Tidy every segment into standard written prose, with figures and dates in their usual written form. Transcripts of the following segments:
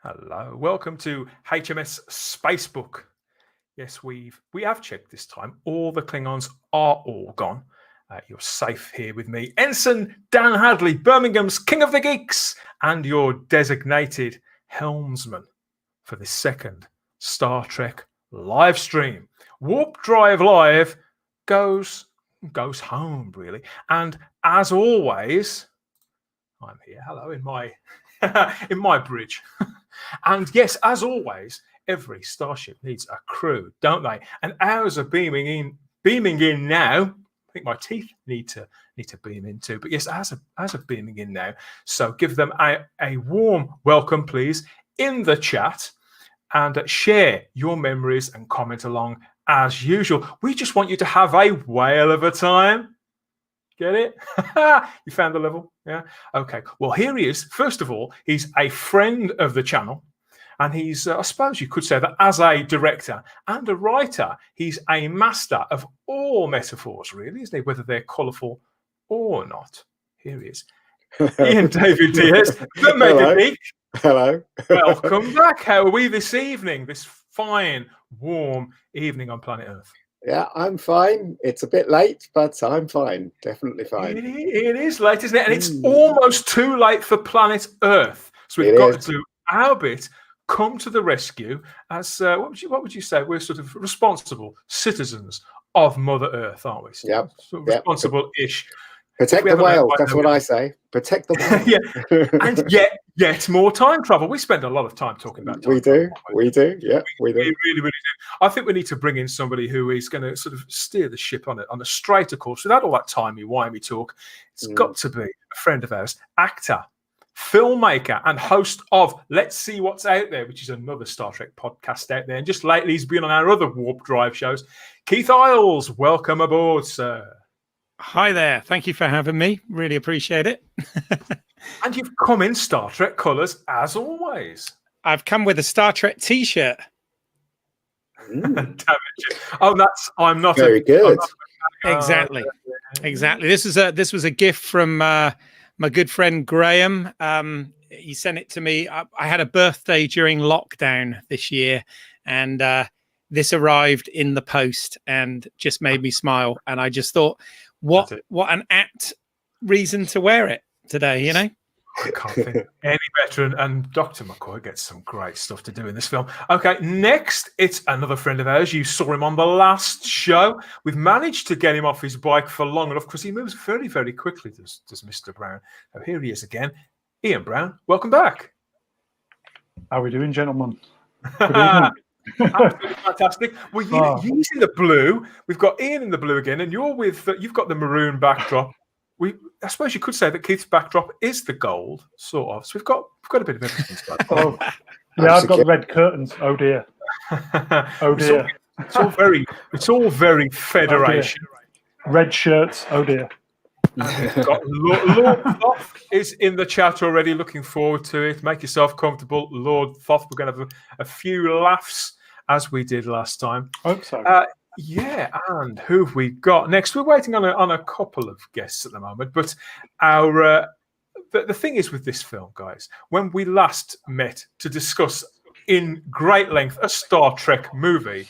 Hello, welcome to HMS Spacebook. Yes, we have checked this time. All the Klingons are all gone. You're safe here with me, Ensign Dan Hadley, Birmingham's King of the Geeks, and your designated helmsman for this second Star Trek live stream. Warp Drive Live goes home, really. And as always, I'm here. Hello, in my in my bridge. And yes, as always, every starship needs a crew, don't they? And ours are beaming in now. I think my teeth need to beam in too. But yes, ours are beaming in now. So give them a warm welcome, please, in the chat, and share your memories and comment along as usual. We just want you to have a whale of a time. Get it? You found the level? Yeah. Okay. Well, here he is. First of all, he's a friend of the channel. And he's, I suppose you could say that as a director and a writer, he's a master of all metaphors, really, isn't he? Whether they're colourful or not. Here he is. Ian David Diaz, the Mega Geek. Hello. Welcome back. How are we this evening? This fine, warm evening on planet Earth. Yeah, I'm fine. It's a bit late, but I'm fine. Definitely fine. It is late, isn't it? And it's almost too late for planet Earth. So we've got to do our bit, come to the rescue as, what would you say? We're sort of responsible citizens of Mother Earth, aren't we? Yep. Sort of responsible-ish. Protect the whale. That's what I say. Protect the whale. Yeah. And yet more time travel. We spend a lot of time talking about time We do. travel. We do. Yeah, we do. We really, really do. I think we need to bring in somebody who is going to sort of steer the ship on a straighter course without all that timey-wimey talk. It's got to be a friend of ours, actor, filmmaker, and host of Let's See What's Out There, which is another Star Trek podcast out there. And just lately, he's been on our other Warp Drive shows. Keith Isles, welcome aboard, sir. Hi there. Thank you for having me. Really appreciate it. And you've come in Star Trek colours, as always. I've come with a Star Trek T-shirt. Damn it. Oh, I'm not very good. Exactly. This was a gift from my good friend Graham. He sent it to me. I had a birthday during lockdown this year, and this arrived in the post and just made me smile. And I just thought, what an apt reason to wear it today, you know? I can't think any better, and Dr. McCoy gets some great stuff to do in this film. Okay, next, it's another friend of ours. You saw him on the last show. We've managed to get him off his bike for long enough because he moves very, very quickly, does Mr. Brown. So here he is again. Ian Brown, welcome back. How are we doing, gentlemen? Good evening. Absolutely fantastic. Well, he's in the blue. We've got Ian in the blue again, and you're with. You've got the maroon backdrop. I suppose you could say that Keith's backdrop is the gold, sort of. So we've got a bit of everything. Yeah, I've got the red curtains. Oh dear. Oh dear. It's all very Federation. Oh, red shirts. Oh dear. We've got Lord Thoth is in the chat already. Looking forward to it. Make yourself comfortable, Lord Thoth. We're going to have a few laughs as we did last time. Hope so. Yeah, and who have we got next? We're waiting on a couple of guests at the moment, but our the thing is with this film, guys, when we last met to discuss in great length a Star Trek movie,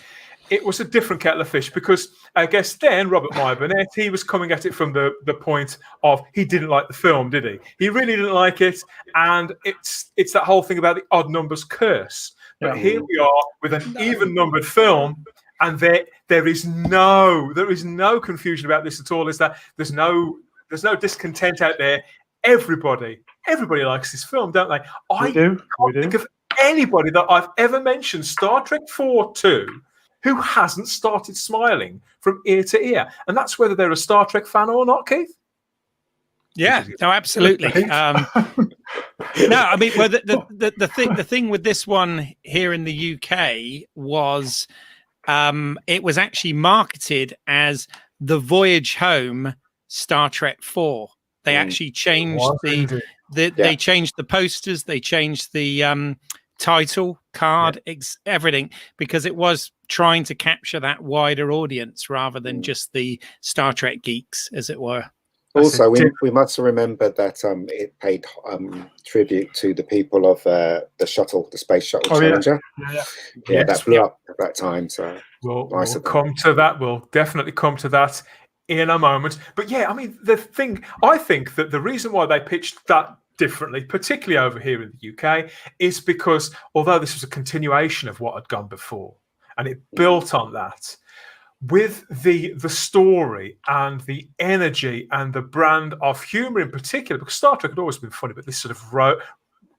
it was a different kettle of fish because I guess then Robert Meyer Burnett, he was coming at it from the point of he didn't like the film, did he? He really didn't like it, and it's that whole thing about the odd numbers curse. But here we are with an even-numbered film. And there is no confusion about this at all. Is that there's no discontent out there. Everybody likes this film, don't they? I can't think of anybody that I've ever mentioned Star Trek 4 to who hasn't started smiling from ear to ear, and that's whether they're a Star Trek fan or not, Keith. Yeah, no, absolutely. No, I mean, well, the thing with this one here in the UK was. It was actually marketed as the Voyage Home Star Trek 4. They actually changed they changed the posters, they changed the title card, everything, because it was trying to capture that wider audience rather than just the Star Trek geeks, as it were. Also, we must remember that it paid tribute to the people of the space shuttle Challenger. Yeah, that blew up at that time. So we'll come to that. We'll definitely come to that in a moment. But yeah, I mean, I think that the reason why they pitched that differently, particularly over here in the UK, is because although this was a continuation of what had gone before, and it built on that, with the story and the energy and the brand of humor in particular, because Star Trek had always been funny, but this sort of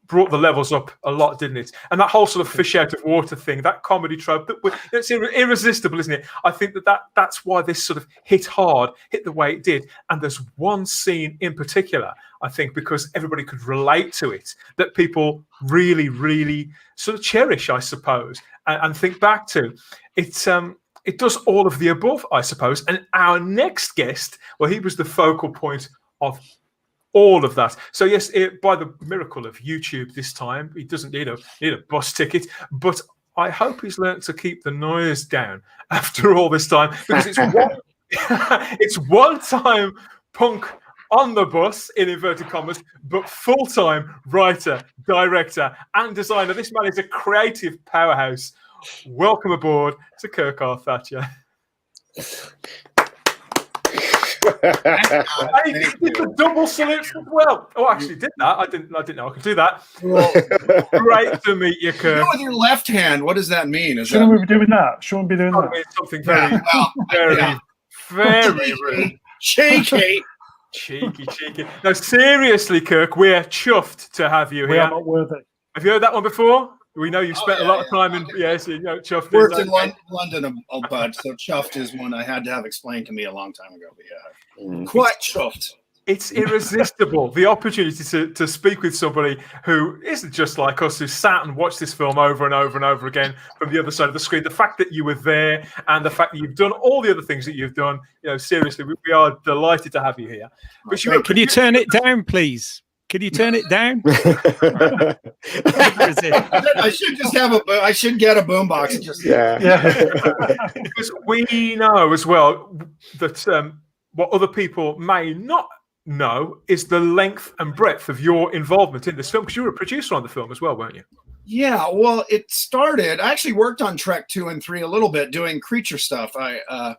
brought the levels up a lot, didn't it? And that whole sort of fish out of water thing, that comedy trope, it's irresistible, isn't it? I think that's why this sort of hit the way it did. And there's one scene in particular, I think, because everybody could relate to it, that people really, really sort of cherish, I suppose, and think back to. It does all of the above, I suppose. And our next guest, well, he was the focal point of all of that. So yes, by the miracle of YouTube this time, he doesn't need a bus ticket, but I hope he's learnt to keep the noise down after all this time, because it's one-time punk on the bus, in inverted commas, but full-time writer, director, and designer. This man is a creative powerhouse. Welcome aboard to Kirk R. Thatcher. I did the double salute as well. Oh, I actually did that. I didn't know I could do that. Well, great to meet you, Kirk. You with your left hand, what does that mean? Shouldn't we be doing that? Shouldn't we be doing that? It's something very rude. Cheeky. Cheeky. No, seriously, Kirk, we're chuffed to have you here. We are not worthy. Have you heard that one before? We know you've spent a lot of time in, chuffed. Worked in London a bunch, so chuffed is one I had to have explained to me a long time ago. But yeah, quite chuffed. It's irresistible, the opportunity to speak with somebody who isn't just like us, who sat and watched this film over and over and over again from the other side of the screen. The fact that you were there and the fact that you've done all the other things that you've done, seriously, we are delighted to have you here. But can you turn it down, please? Can you turn it down? I should just I should get a boombox. Because we know as well that what other people may not know is the length and breadth of your involvement in this film, because you were a producer on the film as well, weren't you? Yeah, well, it started. I actually worked on Trek 2 and 3 a little bit, doing creature stuff. I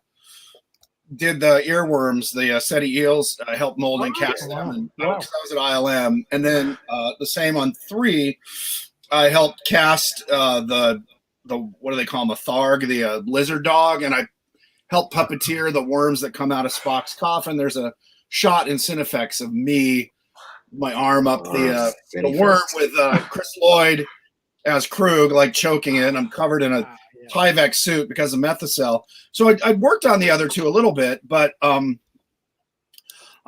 did the earworms, the SETI eels. I helped mold and cast them, and I was at ILM. And then the same on 3, I helped cast the what do they call them, a Tharg, the lizard dog, and I helped puppeteer the worms that come out of Spock's coffin. There's a shot in Cinefex of me, my arm up the worm with Chris Lloyd as Krug, like choking it. And I'm covered in a Tyvek suit because of Methacel. So I worked on the other 2 a little bit, but on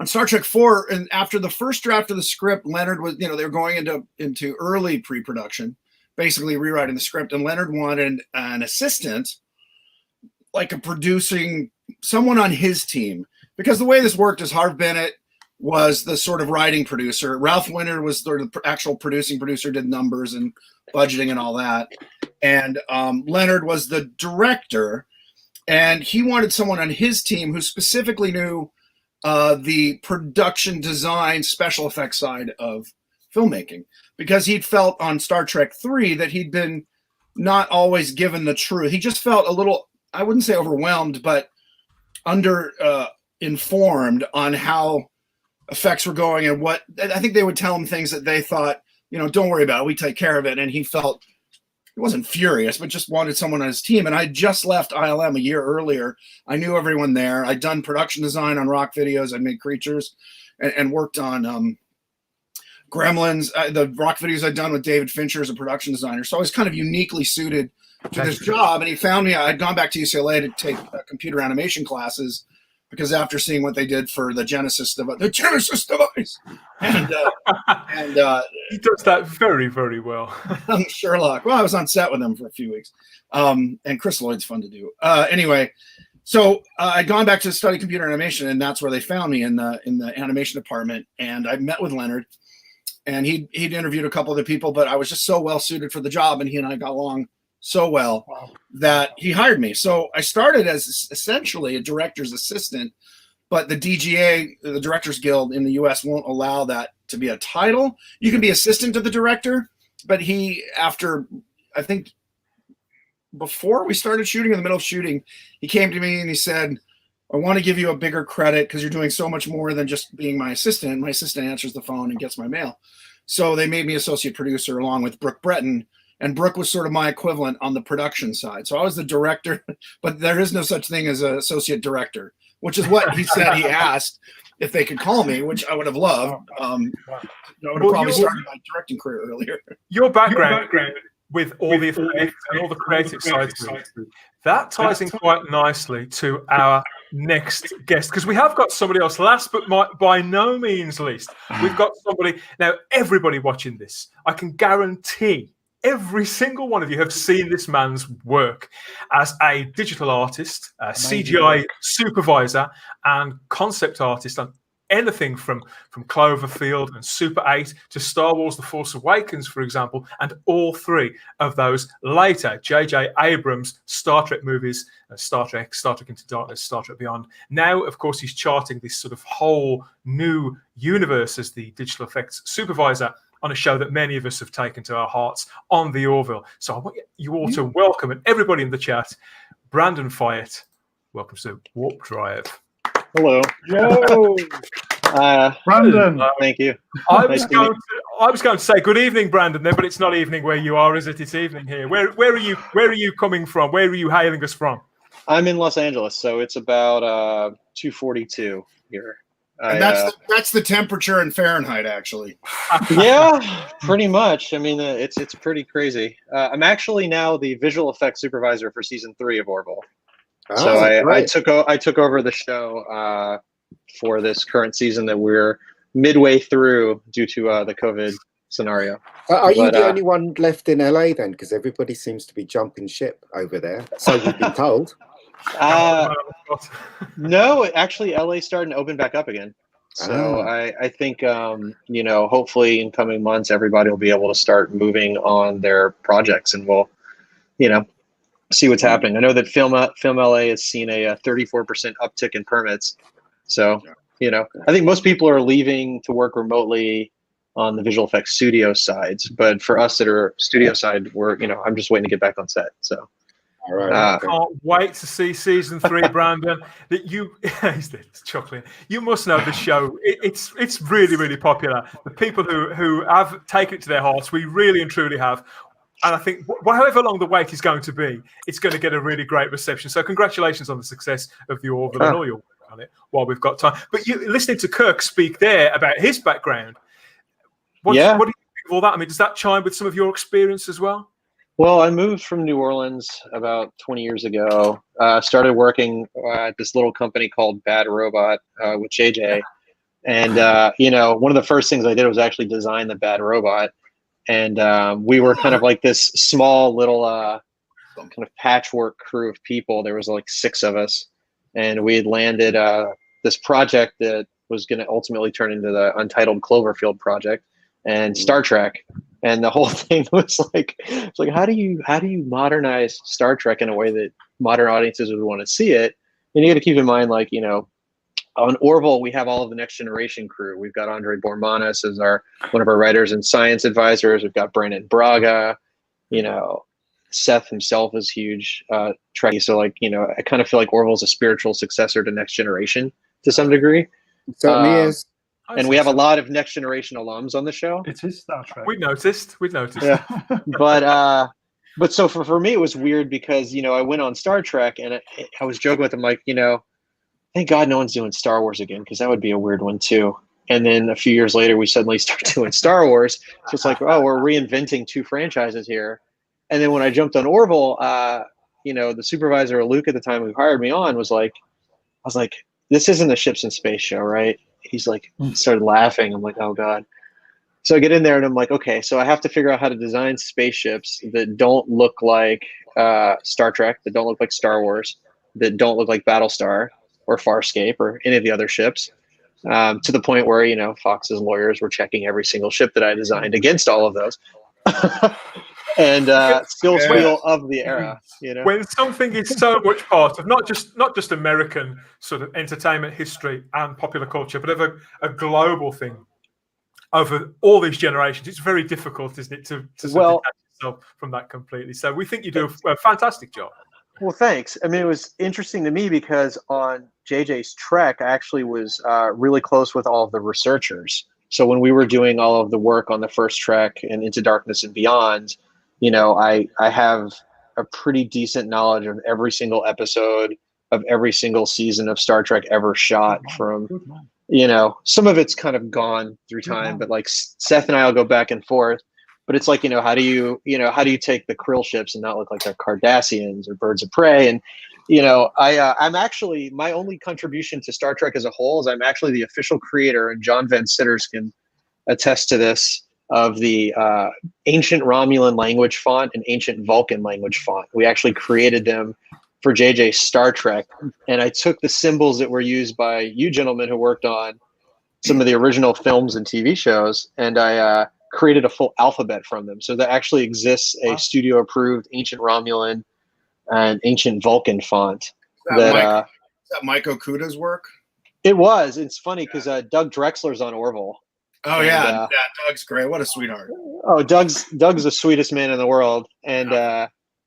Star Trek 4, and after the first draft of the script, Leonard was, they were going into early pre-production, basically rewriting the script, and Leonard wanted an assistant, like someone on his team, because the way this worked is Harv Bennett was the sort of writing producer. Ralph Winter was the actual producing producer, did numbers and budgeting and all that. And Leonard was the director, and he wanted someone on his team who specifically knew the production design, special effects side of filmmaking, because he'd felt on Star Trek 3 that he'd been not always given the truth. He just felt a little, I wouldn't say overwhelmed, but informed on how effects were going, and what I think they would tell him things that they thought, don't worry about it, we take care of it. And he felt, he wasn't furious, but just wanted someone on his team. And I just left ILM a year earlier. I knew everyone there. I'd done production design on rock videos. I'd made creatures and worked on Gremlins. The rock videos I'd done with David Fincher as a production designer. So I was kind of uniquely suited to this job. And he found me. I'd gone back to UCLA to take computer animation classes, because after seeing what they did for the Genesis device, and he does that very, very well. Sherlock. Well, I was on set with him for a few weeks, and Chris Lloyd's fun to do. Anyway, so I'd gone back to study computer animation, and that's where they found me, in the animation department. And I met with Leonard, and he'd interviewed a couple of the people, but I was just so well suited for the job, and he and I got along so well that he hired me. So I started as essentially a director's assistant but the DGA, the Directors Guild in the US, won't allow that to be a title. You can be assistant to the director, but I think before we started shooting, in the middle of shooting, he came to me and he said, I want to give you a bigger credit because you're doing so much more than just being my assistant. My assistant answers the phone and gets my mail. So they made me associate producer along with Brooke Breton, and Brooke was sort of my equivalent on the production side. So I was the director, but there is no such thing as an associate director, which is what he said he asked if they could call me, which I would have loved. I would have probably started my directing career earlier. Your background with all the effects and all the creative sides, that ties in quite nicely to our next guest, because we have got somebody else. Last but by no means least, we've got somebody. Now, everybody watching this, I can guarantee every single one of you have seen this man's work as a digital artist, a CGI supervisor, and concept artist on anything from Cloverfield and Super 8 to Star Wars The Force Awakens, for example, and all three of those later J.J. Abrams Star Trek movies, Star Trek Into Darkness, Star Trek Beyond. Now, of course, he's charting this sort of whole new universe as the digital effects supervisor on a show that many of us have taken to our hearts, On the Orville. So I want you all to welcome, and everybody in the chat, Brandon Fayette. Welcome to Warp Drive. Hello. Yo. Brandon. Thank you. I was going to say good evening, Brandon, then, but it's not evening where you are, is it? It's evening here. Where are you coming from? Where are you hailing us from? I'm in Los Angeles, so it's about 2:42 here. And that's the temperature in Fahrenheit, actually. Yeah, pretty much. I mean, it's pretty crazy. I'm actually now the visual effects supervisor for season 3 of Orville. So I took over the show for this current season that we're midway through due to the COVID scenario. Are you the only one left in LA then? Because everybody seems to be jumping ship over there. So we've been told. No, actually, LA starting to open back up again. So I think hopefully in coming months everybody will be able to start moving on their projects, and we'll see what's happening. I know that Film LA has seen a 34% uptick in permits. So, I think most people are leaving to work remotely on the visual effects studio sides. But for us that are studio side, I'm just waiting to get back on set. So, all right. I can't wait to see season 3, Brandon. That he's chuckling. You must know the show. It's really, really popular. The people who have taken it to their hearts, we really and truly have. And I think however long the wait is going to be, it's going to get a really great reception. So congratulations on the success of the Orville and all your work on it while we've got time. But listening to Kirk speak there about his background, what do you think of all that? I mean, does that chime with some of your experience as well? Well, I moved from New Orleans about 20 years ago. Started working at this little company called Bad Robot with JJ. And, one of the first things I did was actually design the Bad Robot. And we were kind of like this small little kind of patchwork crew of people. There was like 6 of us. And we had landed this project that was going to ultimately turn into the Untitled Cloverfield project and Star Trek. And the whole thing was like, it's like, how do you modernize Star Trek in a way that modern audiences would want to see it? And you got to keep in mind, like, on Orville, we have all of the Next Generation crew. We've got Andre Bormanis as one of our writers and science advisors. We've got Brandon Braga. Seth himself is huge Trekkie. So, I kind of feel like Orville is a spiritual successor to Next Generation to some degree. It certainly is. And we have a lot of Next Generation alums on the show. It is Star Trek. We've noticed. Yeah. But so for me, it was weird because, I went on Star Trek and I was joking with him, like, thank God no one's doing Star Wars again, because that would be a weird one too. And then a few years later, we suddenly start doing Star Wars. So it's like, oh, we're reinventing 2 franchises here. And then when I jumped on Orville, the supervisor, Luke, at the time who hired me on, I was like, this isn't a ships in space show, right? He's like, started laughing. I'm like, oh God. So I get in there and I'm like, okay, so I have to figure out how to design spaceships that don't look like Star Trek, that don't look like Star Wars, that don't look like Battlestar or Farscape or any of the other ships, to the point where, Fox's lawyers were checking every single ship that I designed against all of those. and still feel of the era. You know, when something is so much part of not just American sort of entertainment history and popular culture, but of a global thing over all these generations, it's very difficult, isn't it, to sort of detach yourself from that completely. So we think you do a fantastic job. Well, thanks. I mean, it was interesting to me because on JJ's Trek, I actually was really close with all of the researchers. So when we were doing all of the work on the first Trek and Into Darkness and Beyond, you know, I have a pretty decent knowledge of every single episode of every single season of Star Trek ever shot from, you know, some of it's kind of gone through time, but like Seth and I will go back and forth. But it's like, how do you take the Krill ships and not look like they're Cardassians or Birds of Prey? And, I'm actually, my only contribution to Star Trek as a whole is I'm actually the official creator, and John Van Sitters can attest to this, of the ancient Romulan language font and ancient Vulcan language font. We actually created them for JJ Star Trek. And I took the symbols that were used by you gentlemen who worked on some of the original films and TV shows, and I created a full alphabet from them. So there actually exists a studio approved ancient Romulan and ancient Vulcan font. Is that Mike Okuda's work? It was. It's funny because Doug Drexler's on Orville. Oh, yeah. Doug's great. What a sweetheart. Oh, Doug's the sweetest man in the world. And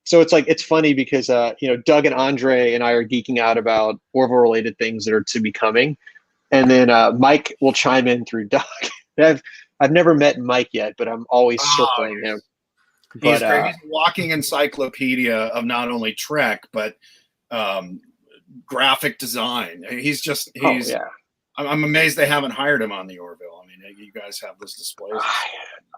so it's funny because, Doug and Andre and I are geeking out about Orville related things that are to be coming. And then Mike will chime in through Doug. I've never met Mike yet, but I'm always circling him. He's great. He's a walking encyclopedia of not only Trek, but graphic design. I'm amazed they haven't hired him on the Orville. I mean, you guys have those displays.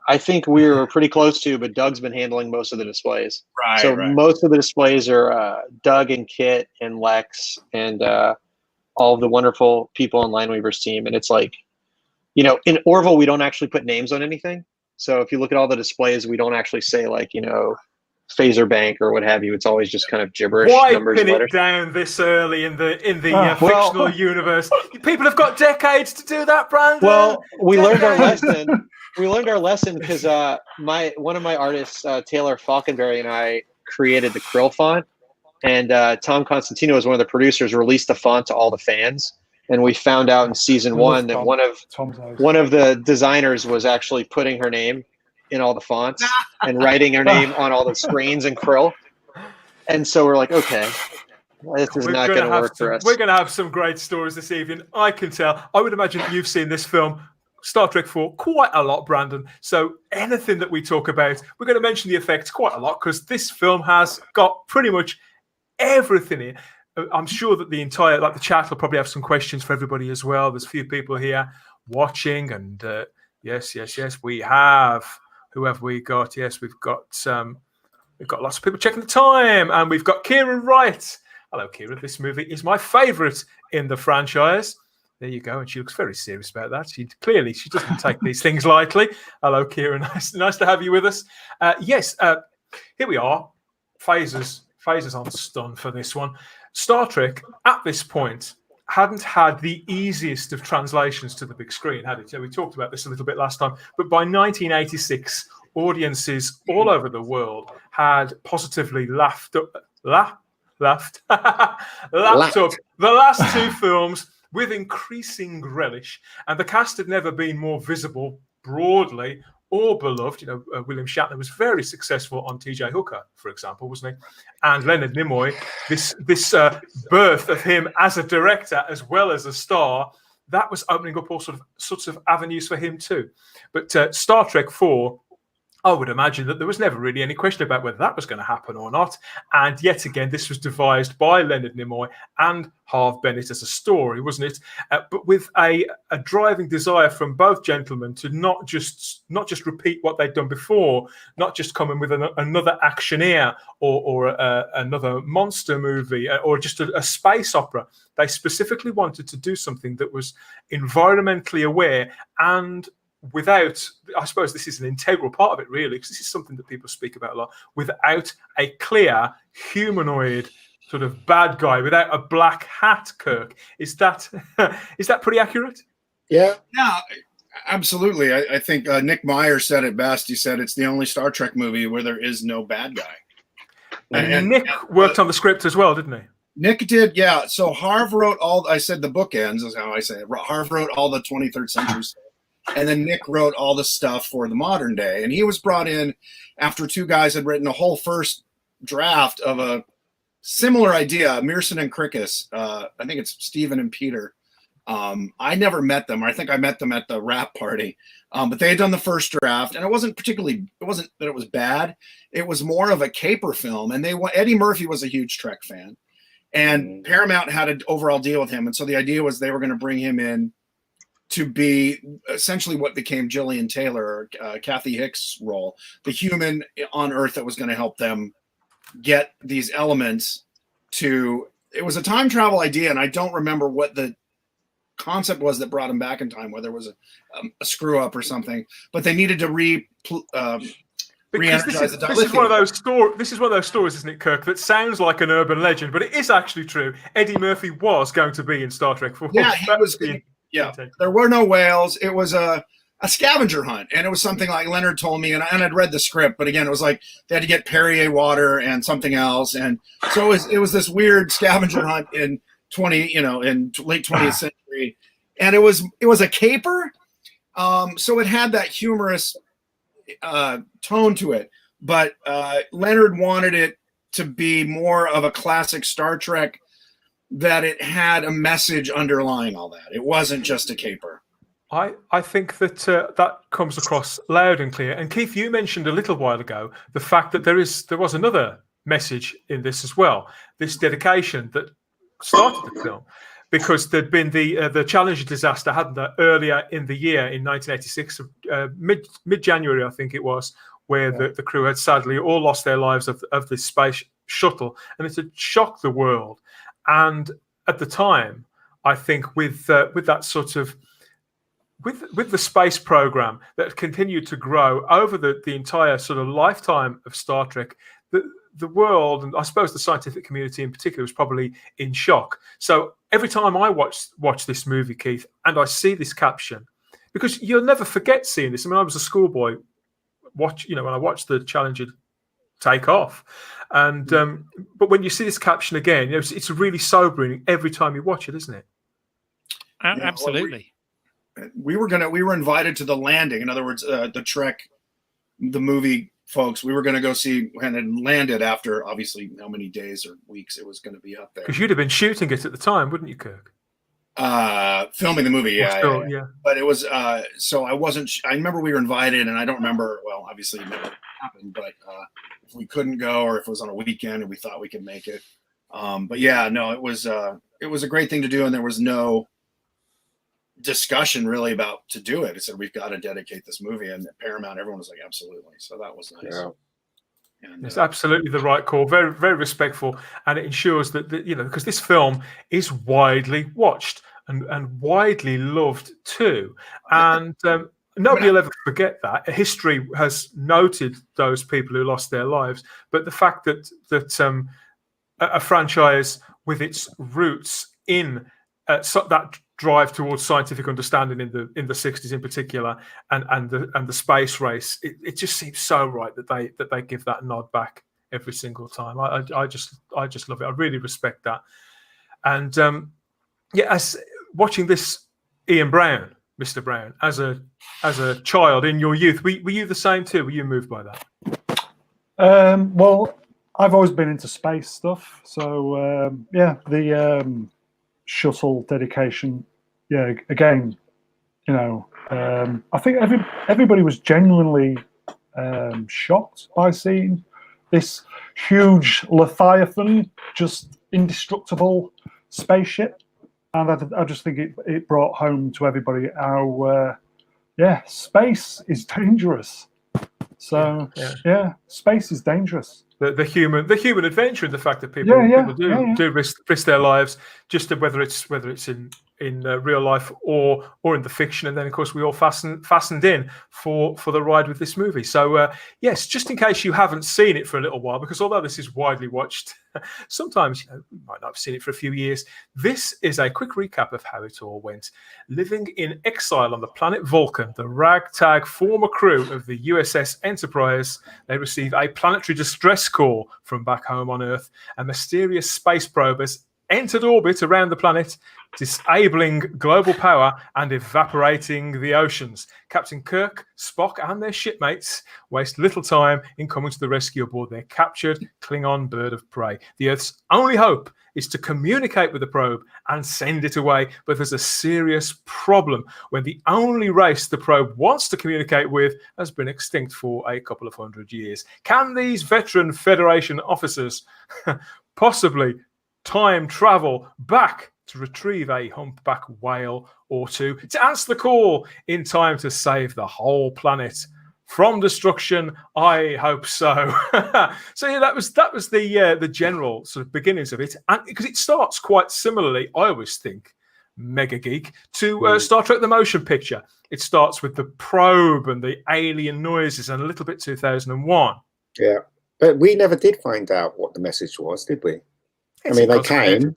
I think we were pretty close to, but Doug's been handling most of the displays. Right. So most of the displays are Doug and Kit and Lex and all of the wonderful people on Lineweaver's team. And it's like, in Orville, we don't actually put names on anything. So if you look at all the displays, we don't actually say like, Phaser Bank or what have you. It's always just kind of gibberish. Why numbers, pin letters. it down this early in the fictional universe? People have got decades to do that, Brandon. Well, we learned our lesson. We learned our lesson because one of my artists, Taylor Falconberry, and I created the Krill font, and Tom Constantino, as one of the producers, released the font to all the fans. And we found out in season 1 that one of the designers was actually putting her name in all the fonts and writing her name on all the screens in Krill. And so we're like, okay, this is not going to work for us. We're going to have some great stories this evening. I can tell. I would imagine you've seen this film, Star Trek 4, quite a lot, Brandon. So anything that we talk about, we're going to mention the effects quite a lot because this film has got pretty much everything in. I'm sure that the chat will probably have some questions for everybody as well. There's a few people here watching, and yes, we have. Who have we got? Yes, we've got lots of people checking the time, and we've got Kira Wright. Hello, Kira. This movie is my favourite in the franchise. There you go, and she looks very serious about that. She doesn't take these things lightly. Hello, Kira. Nice to have you with us. Yes, here we are. Phasers on stun for this one. Star Trek at this point hadn't had the easiest of translations to the big screen, had it? We talked about this a little bit last time, but by 1986, audiences all over the world had positively lapped up the last two films with increasing relish, and the cast had never been more visible broadly or beloved. William Shatner was very successful on T.J. Hooker, for example, wasn't he? And Leonard Nimoy, this birth of him as a director as well as a star, that was opening up all sorts of avenues for him too. But Star Trek 4, I would imagine that there was never really any question about whether that was going to happen or not. And yet again, this was devised by Leonard Nimoy and Harve Bennett as a story, wasn't it? But with a driving desire from both gentlemen to not just repeat what they'd done before, not just come in with another actioneer or another monster movie or just a space opera. They specifically wanted to do something that was environmentally aware and without, I suppose this is an integral part of it really, because this is something that people speak about a lot, without a clear humanoid sort of bad guy, without a black hat, Kirk. Is that pretty accurate? Yeah. Yeah. Absolutely. I think Nick Meyer said it best. He said it's the only Star Trek movie where there is no bad guy. And Nick worked on the script as well, didn't he? Nick did, yeah. So Harv wrote I said the bookends is how I say it. Harv wrote all the 23rd century stuff. And then Nick wrote all the stuff for the modern day. And he was brought in after two guys had written a whole first draft of a similar idea, Mearson and Krikis. I think it's Stephen and Peter. I never met them. I think I met them at the rap party. But they had done the first draft, and it wasn't that it was bad. It was more of a caper film. And Eddie Murphy was a huge Trek fan. And Paramount had an overall deal with him. And so the idea was they were going to bring him in to be essentially what became Gillian Taylor, Kathy Hicks' role, the human on Earth that was going to help them get these elements to. It was a time travel idea, and I don't remember what the concept was that brought him back in time, whether it was a screw up or something. But they needed to because this is one of those stories, isn't it, Kirk? That sounds like an urban legend, but it is actually true. Eddie Murphy was going to be in Star Trek 4. Yeah, he was. Yeah, there were no whales. It was a scavenger hunt, and it was something like Leonard told me, and I'd read the script, but again, it was like they had to get Perrier water and something else, and so it was this weird scavenger hunt in late 20th century, and it was a caper, so it had that humorous tone to it, but Leonard wanted it to be more of a classic Star Trek, that it had a message underlying all that. It wasn't just a caper. I think that that comes across loud and clear. And Keith, you mentioned a little while ago the fact that there was another message in this as well. This dedication that started the film, because there'd been the Challenger disaster, hadn't there, earlier in the year in 1986, mid-January, I think it was, where the crew had sadly all lost their lives of this space shuttle, and it had shocked the world. And at the time, I think with that sort of with the space program that continued to grow over the entire sort of lifetime of Star Trek, the world, and I suppose the scientific community in particular, was probably in shock. So every time I watch this movie, Keith, and I see this caption, because you'll never forget seeing this. I mean, I was a schoolboy when I watched the Challenger take off, and but when you see this caption again, it's really sobering every time you watch it, isn't it? Absolutely. We were invited to the landing. In other words, the movie folks, we were going to go see when it landed after obviously how many days or weeks it was going to be up there. Because you'd have been shooting it at the time, wouldn't you, Kirk? Filming the movie, yeah. But it was so I wasn't. I remember we were invited, and I don't remember. Well, obviously it never happened, but if we couldn't go, or if it was on a weekend and we thought we could make it, but yeah, no, it was a great thing to do, and there was no discussion really about to do it. It said we've got to dedicate this movie, and at Paramount, everyone was like, absolutely. So that was nice. Yeah. And, it's absolutely the right call. Very, very respectful, and it ensures that because this film is widely watched and widely loved too, and nobody will ever forget that. That has noted those people who lost their lives, but the fact that a franchise with its roots in that drive towards scientific understanding in the 60s in particular, and the space race, it just seems so right that they give that nod back every single time. I just love it. I really respect that. And as watching this, Ian Brown, Mr. Brown, as a child in your youth, were you the same too? Were you moved by that? Well, I've always been into space stuff, so the shuttle dedication, again, I think everybody was genuinely shocked by seeing this huge Leviathan, just indestructible spaceship, and I just think it brought home to everybody how space is dangerous. So space is dangerous. The human adventure, and the fact that people do risk their lives, just to, whether it's in in real life or in the fiction, and then of course we all fastened in for the ride with this movie. So yes, just in case you haven't seen it for a little while, because although this is widely watched, sometimes you might not have seen it for a few years. This is a quick recap of how it all went. Living in exile on the planet Vulcan, the ragtag former crew of the USS Enterprise, they receive a planetary distress call from back home on Earth. A mysterious space probe has entered orbit around the planet, disabling global power and evaporating the oceans. Captain Kirk, Spock, and their shipmates waste little time in coming to the rescue aboard their captured Klingon bird of prey. The Earth's only hope is to communicate with the probe and send it away, but there's a serious problem when the only race the probe wants to communicate with has been extinct for a couple of 100 years. Can these veteran Federation officers possibly time travel back to retrieve a humpback whale or two to answer the call in time to save the whole planet from destruction? I hope so. So yeah, that was the general sort of beginnings of it, and because it starts quite similarly, I always think, mega geek, to Star Trek: The Motion Picture. It starts with the probe and the alien noises, and a little bit 2001. Yeah, but we never did find out what the message was, did we? I mean, they came.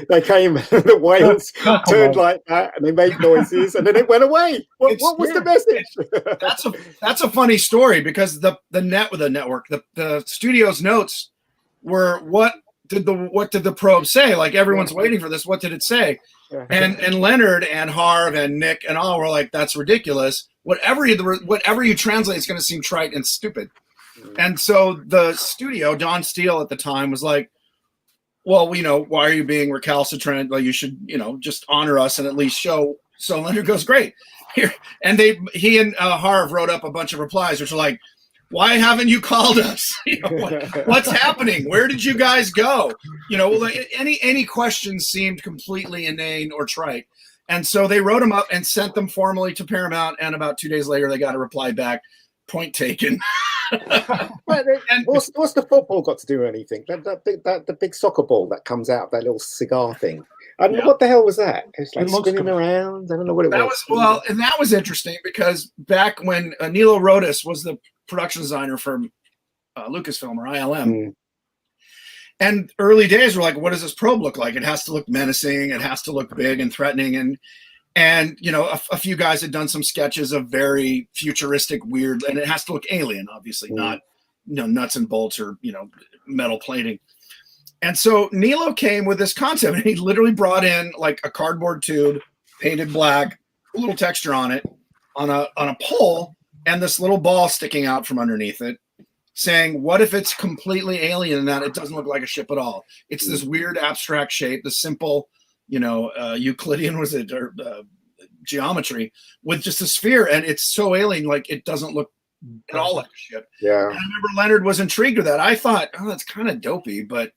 They came. The whales turned like that, and they made noises, and then it went away. What was the message? That's a funny story, because the network, the studio's notes were, what did the probe say? Like, everyone's waiting for this. What did it say? And Leonard and Harv and Nick and all were like, that's ridiculous. Whatever you translate, it's going to seem trite and stupid. And so the studio, Don Steele at the time, was like, well, why are you being recalcitrant? Like, you should, just honor us and at least show. So Leonard goes, great. Here. And he and Harv wrote up a bunch of replies, which are like, why haven't you called us? What's happening? Where did you guys go? Like, any questions seemed completely inane or trite. And so they wrote them up and sent them formally to Paramount. And about 2 days later, they got a reply back. Point taken. What's the football got to do with anything? The big soccer ball that comes out, that little cigar thing. What the hell was that? It's like spinning around. I don't know what it was. And that was interesting, because back when Nilo Rodis was the production designer for Lucasfilm or ILM, and early days were like, what does this probe look like? It has to look menacing. It has to look big and threatening. And a few guys had done some sketches of very futuristic, weird, and it has to look alien, obviously, not nuts and bolts or metal plating. And so Nilo came with this concept, and he literally brought in like a cardboard tube, painted black, a little texture on it, on a pole, and this little ball sticking out from underneath it, saying, what if it's completely alien in that it doesn't look like a ship at all? It's this weird abstract shape, the simple Euclidean, was it, or geometry, with just a sphere, and it's so alien, like it doesn't look at all like a ship. Yeah. And I remember Leonard was intrigued with that. I thought, that's kind of dopey, but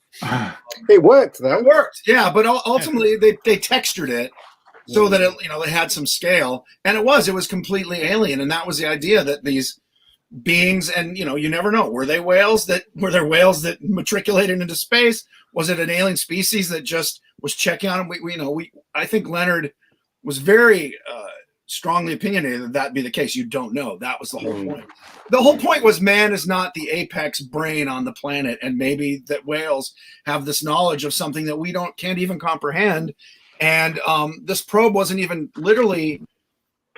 it worked though. It worked, yeah. But ultimately, they textured it so that it had some scale, and it was completely alien, and that was the idea, that these beings, and you never know, were there whales that matriculated into space? Was it an alien species that just was checking on them? I think Leonard was very strongly opinionated that be the case. You don't know. That was the whole point. The whole point was, man is not the apex brain on the planet, and maybe that whales have this knowledge of something that we can't even comprehend. And this probe wasn't even literally.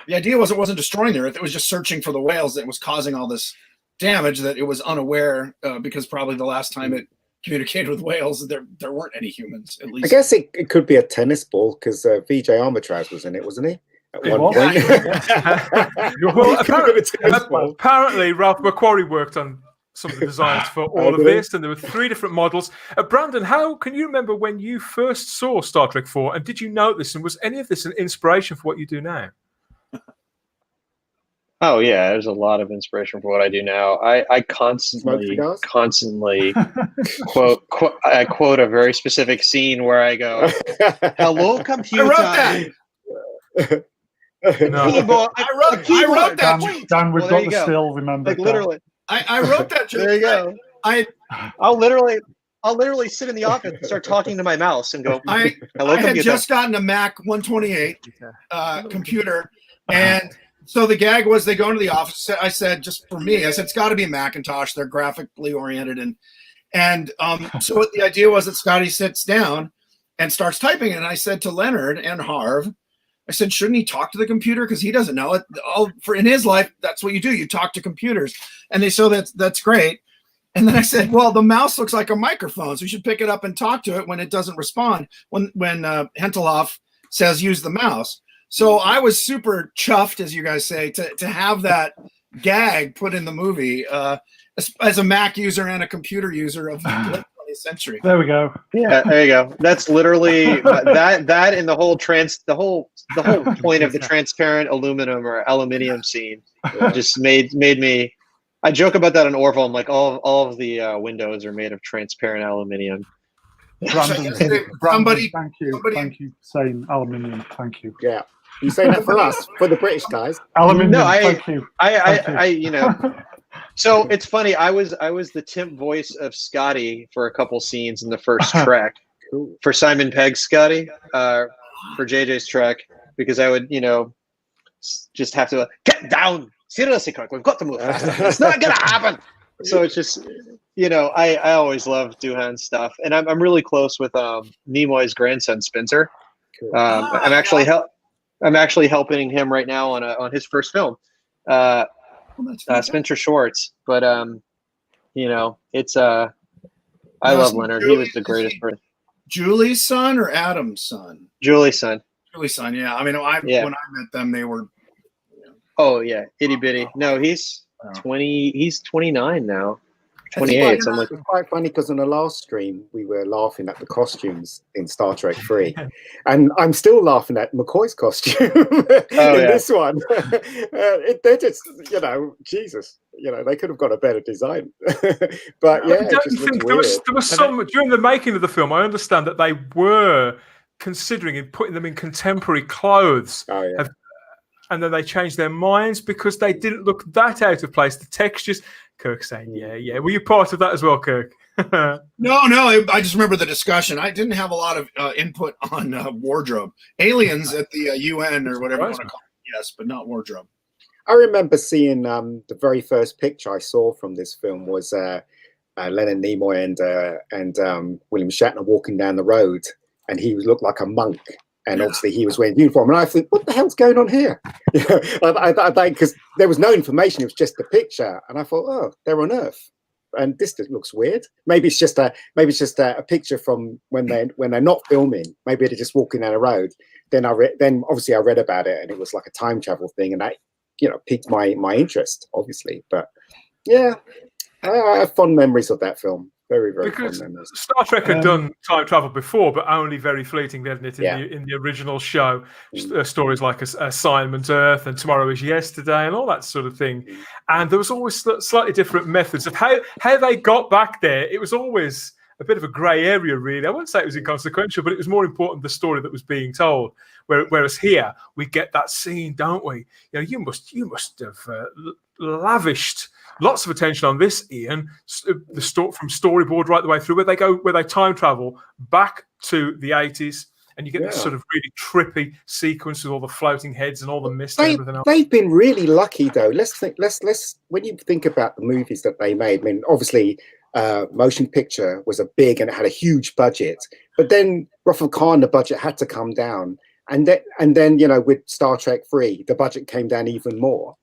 The idea was, it wasn't destroying the Earth. It was just searching for the whales that was causing all this damage, that it was unaware, because probably the last time it communicated with whales, there weren't any humans, at least. I guess it could be a tennis ball, because Vijay Armatraz was in it, wasn't he? At one point. Well, apparently Ralph McQuarrie worked on some of the designs for all of this, and there were 3 different models. Brandon, how can you remember when you first saw Star Trek 4, and did you notice, and was any of this an inspiration for what you do now? Oh yeah, there's a lot of inspiration for what I do now. I constantly quote a very specific scene where I go, "Hello, computer." I wrote that. Keyboard. I wrote that. Dan, we've got the still. Remember, like literally. I wrote that. There you go. I'll literally. I'll literally sit in the office and start talking to my mouse and go, I hello, had computer. just gotten a Mac 128 computer, and so the gag was they go into the office. I said, just for me, I said it's got to be a Macintosh. They're graphically oriented, and so what the idea was that Scotty sits down and starts typing, and I said to Leonard and Harv, I said, shouldn't he talk to the computer because he doesn't know it? For in his life, that's what you do. You talk to computers, and they that's great. And then I said, well, the mouse looks like a microphone, so you should pick it up and talk to it when it doesn't respond. When Henteloff says use the mouse. So I was super chuffed, as you guys say, to have that gag put in the movie as a Mac user and a computer user of the 20th century. There we go. Yeah, there you go. That's literally that and the whole point of the transparent aluminum or aluminium scene just made me. I joke about that in Orville. I'm like, all of the windows are made of transparent aluminium. Brandon, Somebody, thank you for saying aluminium. Thank you. Yeah, you saying that for us, for the British guys. Aluminium. No, thank you. I you know. So it's funny. I was the temp voice of Scotty for a couple scenes in the first Trek for Simon Pegg's Scotty for JJ's Trek, because I would just have to get down. Seriously, Kirk, we've got to move faster. It's not gonna happen. So it's just, I always love Doohan's stuff, and I'm really close with Nimoy's grandson Spencer. Cool. I'm actually helping him right now on his first film, Spencer Schwartz. But it's I love Leonard. He was the greatest person. Julie's son or Adam's son? Julie's son. Julie's son. Yeah, I mean, when I met them, they were. Oh yeah, itty bitty. No, he's 20. He's 29 now. 28. So it's quite funny because on the last stream we were laughing at the costumes in Star Trek 3, and I'm still laughing at McCoy's costume this one. They're just, Jesus, they could have got a better design. But yeah, it just looks weird. There was some during the making of the film. I understand that they were considering putting them in contemporary clothes. Oh yeah. And then they changed their minds because they didn't look that out of place. The textures. Kirk saying, yeah. Were you part of that as well, Kirk? No. I just remember the discussion. I didn't have a lot of input on wardrobe. Aliens at the UN or whatever you want to call it. Yes, but not wardrobe. I remember seeing the very first picture I saw from this film was Leonard Nimoy and William Shatner walking down the road, and he looked like a monk. And obviously he was wearing uniform, and I think, what the hell's going on here? Because there was no information; it was just a picture. And I thought, oh, they're on Earth, and this looks weird. Maybe it's just a picture from when they're not filming. Maybe they're just walking down a road. Then obviously I read about it, and it was like a time travel thing, and that piqued my interest, obviously. But yeah, I have fond memories of that film. Very, very because fond memories. Star Trek had done time travel before, but only very fleeting, hadn't it? In the original show, stories like Assignment Earth and Tomorrow Is Yesterday and all that sort of thing. And there was always slightly different methods of how they got back there. It was always a bit of a grey area, really. I wouldn't say it was inconsequential, but it was more important the story that was being told. Whereas here we get that scene, don't we? You must have lavished lots of attention on this, Ian. The from storyboard right the way through, where they time travel back to the 80s, and you get this sort of really trippy sequence with all the floating heads and all the mist and everything else. They've been really lucky, though. Let's when you think about the movies that they made. I mean, obviously, motion picture was big and it had a huge budget, but then Russell Khan, the budget had to come down, and then with Star Trek 3, the budget came down even more.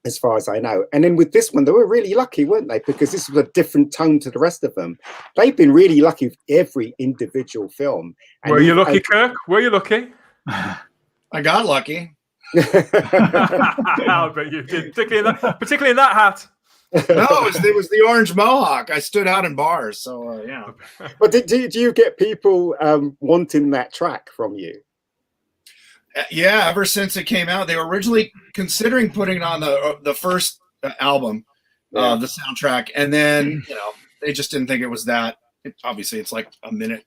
As far as I know. And then with this one, they were really lucky, weren't they? Because this was a different tone to the rest of them. They've been really lucky with every individual film. Were you lucky, Kirk? Were you lucky? I got lucky. I bet you did, particularly in that hat. No, it was the orange mohawk. I stood out in bars, so yeah. But do you get people wanting that track from you? Yeah, ever since it came out, they were originally considering putting it on the first album, the soundtrack, and then they just didn't think it was that. Obviously, it's like a minute.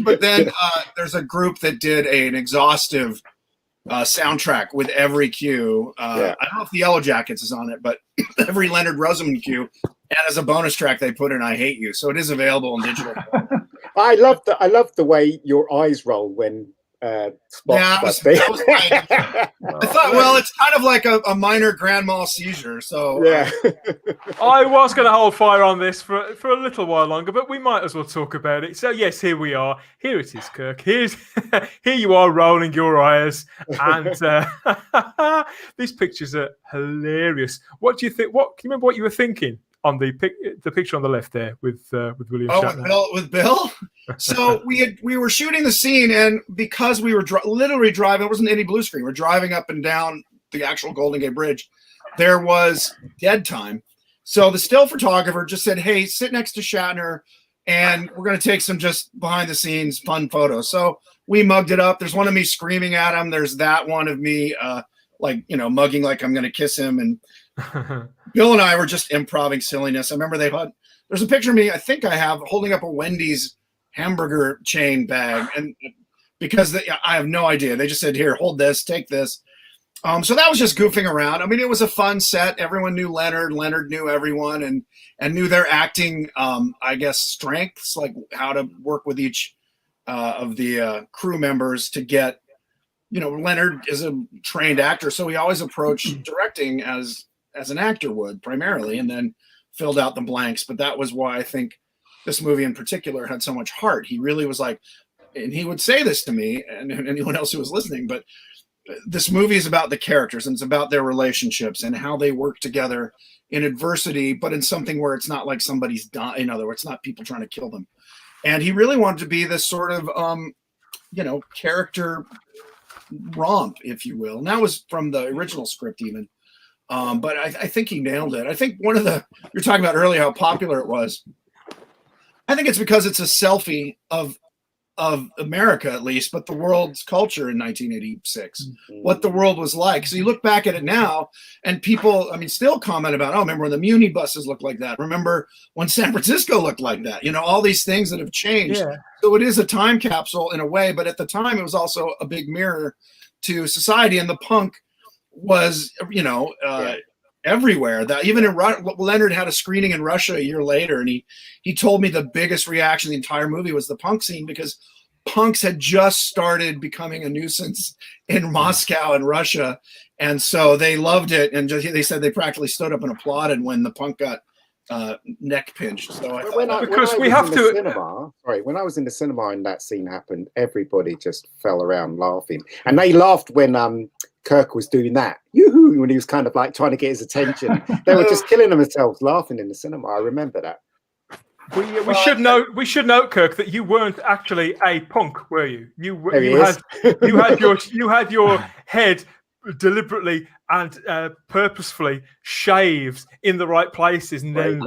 But then there's a group that did an exhaustive soundtrack with every cue. I don't know if the Yellow Jackets is on it, but every Leonard Rosenman cue And as a bonus track, they put in "I Hate You," so it is available in digital. I love the way your eyes roll when Spock does I thought, well, it's kind of like a minor grand mal seizure. So yeah, I was going to hold fire on this for a little while longer, but we might as well talk about it. So yes, here we are. Here it is, Kirk. Here you are rolling your eyes, and these pictures are hilarious. What do you think? Can you remember what you were thinking on the picture on the left there with William Shatner? With Bill. So we were shooting the scene, and because we were literally driving, it wasn't any blue screen. We're driving up and down the actual Golden Gate Bridge. There was dead time, so the still photographer just said, "Hey, sit next to Shatner, and we're going to take some just behind the scenes fun photos." So we mugged it up. There's one of me screaming at him. There's that one of me, mugging like I'm going to kiss him, and Bill and I were just improvising silliness. I remember there's a picture of me, I think I have, holding up a Wendy's hamburger chain bag. And because I have no idea. They just said, "Here, hold this, take this." So that was just goofing around. I mean, it was a fun set. Everyone knew Leonard. Leonard knew everyone and knew their acting, I guess, strengths, like how to work with each of the crew members to get, Leonard is a trained actor. So he always approached directing as an actor would primarily, and then filled out the blanks. But that was why I think this movie in particular had so much heart. He really was like, and he would say this to me and anyone else who was listening, but this movie is about the characters, and it's about their relationships and how they work together in adversity, but in something where it's not like somebody's dying. In other words, it's not people trying to kill them. And he really wanted to be this sort of, character romp, if you will. And that was from the original script even. But I think he nailed it. I think you're talking about earlier how popular it was. I think it's because it's a selfie of America, at least, but the world's culture in 1986, what the world was like. So you look back at it now, and people, still comment about, "Oh, remember when the Muni buses looked like that? Remember when San Francisco looked like that?" All these things that have changed. Yeah. So it is a time capsule in a way, but at the time it was also a big mirror to society, and the punk was, everywhere. That even in Leonard had a screening in Russia a year later, and he told me the biggest reaction in the entire movie was the punk scene, because punks had just started becoming a nuisance in Moscow and Russia, and so they loved it, and they said they practically stood up and applauded when the punk got neck pinched. So when I was in the cinema and that scene happened, everybody just fell around laughing, and they laughed when Kirk was doing that, yoo-hoo, when he was kind of like trying to get his attention. They were just killing themselves laughing in the cinema. I remember that. We should note, Kirk, that you weren't actually a punk, were you? You had your head deliberately and purposefully shaved in the right places, and then.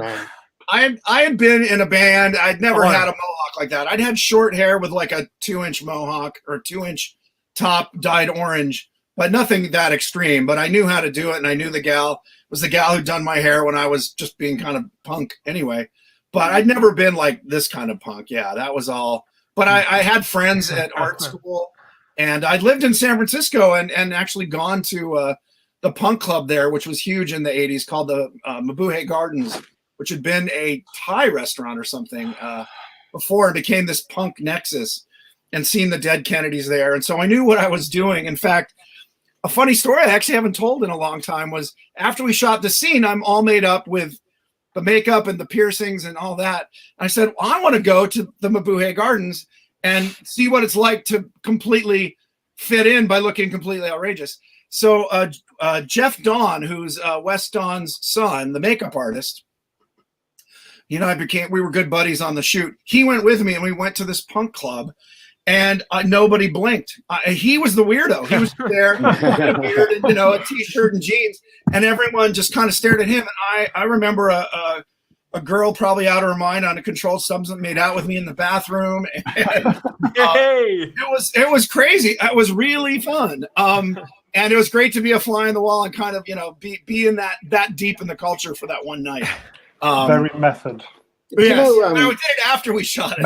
I had been in a band. I'd never had a mohawk like that. I'd had short hair with like a 2-inch mohawk or 2-inch top dyed orange, but nothing that extreme. But I knew how to do it, and I knew the gal who'd done my hair when I was just being kind of punk anyway. But I'd never been like this kind of punk. Yeah, that was all. But I had friends at art school, and I'd lived in San Francisco and actually gone to the punk club there, which was huge in the 80s, called the Mabuhay Gardens, which had been a Thai restaurant or something before, and became this punk nexus, and seen the Dead Kennedys there. And so I knew what I was doing. In fact, a funny story I actually haven't told in a long time was after we shot the scene, I'm all made up with the makeup and the piercings and all that. And I said, well, I want to go to the Mabuhay Gardens and see what it's like to completely fit in by looking completely outrageous. So Jeff Dawn, who's Wes Dawn's son, the makeup artist, we were good buddies on the shoot. He went with me, and we went to this punk club, and nobody blinked. He was the weirdo. He was there, weird, and, a t-shirt and jeans, and everyone just kind of stared at him. And I remember a girl probably out of her mind on a controlled substance made out with me in the bathroom. And, it was crazy. It was really fun. And it was great to be a fly on the wall and kind of, be in that deep in the culture for that one night. Very method. Yes, we did it after we shot it.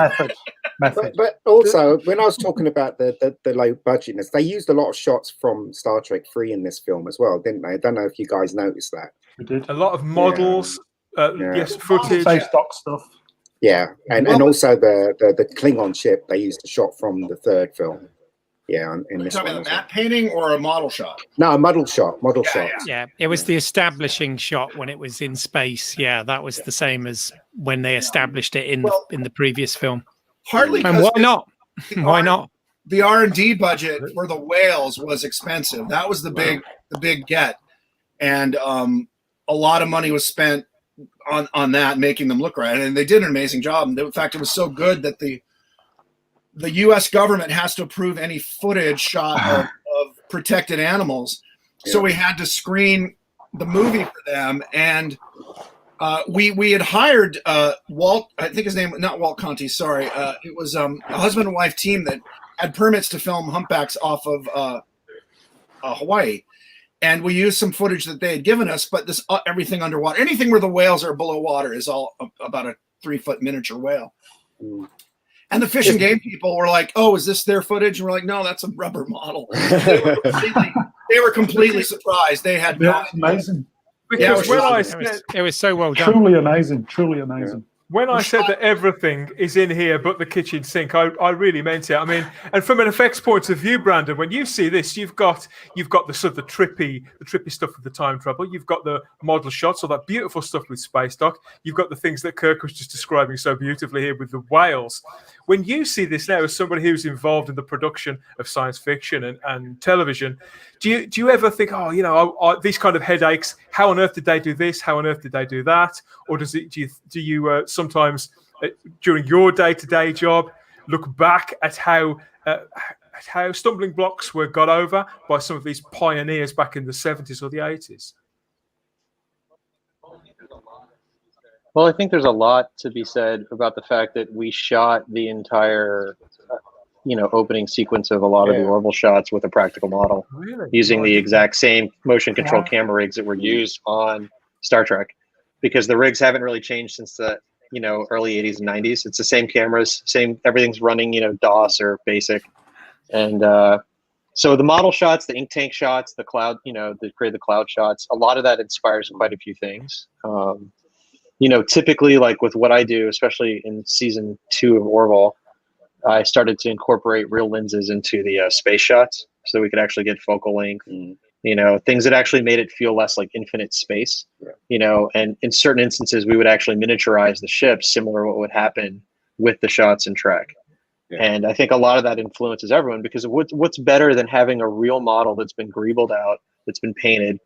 Method. But also, when I was talking about the low budgetness, they used a lot of shots from Star Trek 3 in this film as well, didn't they? I don't know if you guys noticed that. We did. A lot of models, yes, footage. Safe stock stuff. Yeah, and also the Klingon ship they used a shot from the third film. Yeah, in this talking one. about a matte painting or a model shot? No, a model shot. Model shot. Yeah, it was the establishing shot when it was in space. Yeah, that was the same as when they established it in the previous film. Partly and why not? Why not? The R&D budget for the whales was expensive. That was the big get, and a lot of money was spent on that, making them look right, and they did an amazing job. And in fact, it was so good that the U.S. government has to approve any footage shot of protected animals. So we had to screen the movie for them, and we had hired Walt. I think his name, not Walt Conti. Sorry, it was a husband and wife team that had permits to film humpbacks off of Hawaii, and we used some footage that they had given us. But this everything underwater, anything where the whales are below water, is all about a 3-foot miniature whale. And the Fish and Game people were like, "Oh, is this their footage?" And we're like, "No, that's a rubber model." They were completely surprised. They had amazing. Because it was so well done. Truly amazing. Truly amazing. When I said that everything is in here but the kitchen sink, I really meant it. I mean, and from an effects point of view, Brandon, when you see this, you've got the sort of the trippy stuff of the time travel. You've got the model shots, all that beautiful stuff with space dock. You've got the things that Kirk was just describing so beautifully here with the whales. When you see this now as somebody who's involved in the production of science fiction and television, do you ever think, these kind of headaches? How on earth did they do this? How on earth did they do that? Or do you sometimes during your day-to-day job look back at how stumbling blocks were got over by some of these pioneers back in the 70s or the 80s? Well, I think there's a lot to be said about the fact that we shot the entire, opening sequence of a lot of the orbital shots with a practical model, using the exact same motion control camera rigs that were used on Star Trek, because the rigs haven't really changed since the early 80s and 90s. It's the same cameras, everything's running, DOS or basic, and so the model shots, the ink tank shots, the cloud, the cloud shots, a lot of that inspires quite a few things. Typically, like with what I do, especially in season 2 of Orville, I started to incorporate real lenses into the space shots, so we could actually get focal length, things that actually made it feel less like infinite space, and in certain instances, we would actually miniaturize the ships, similar to what would happen with the shots in Trek. Yeah. And I think a lot of that influences everyone, because what's better than having a real model that's been greebled out, that's been painted,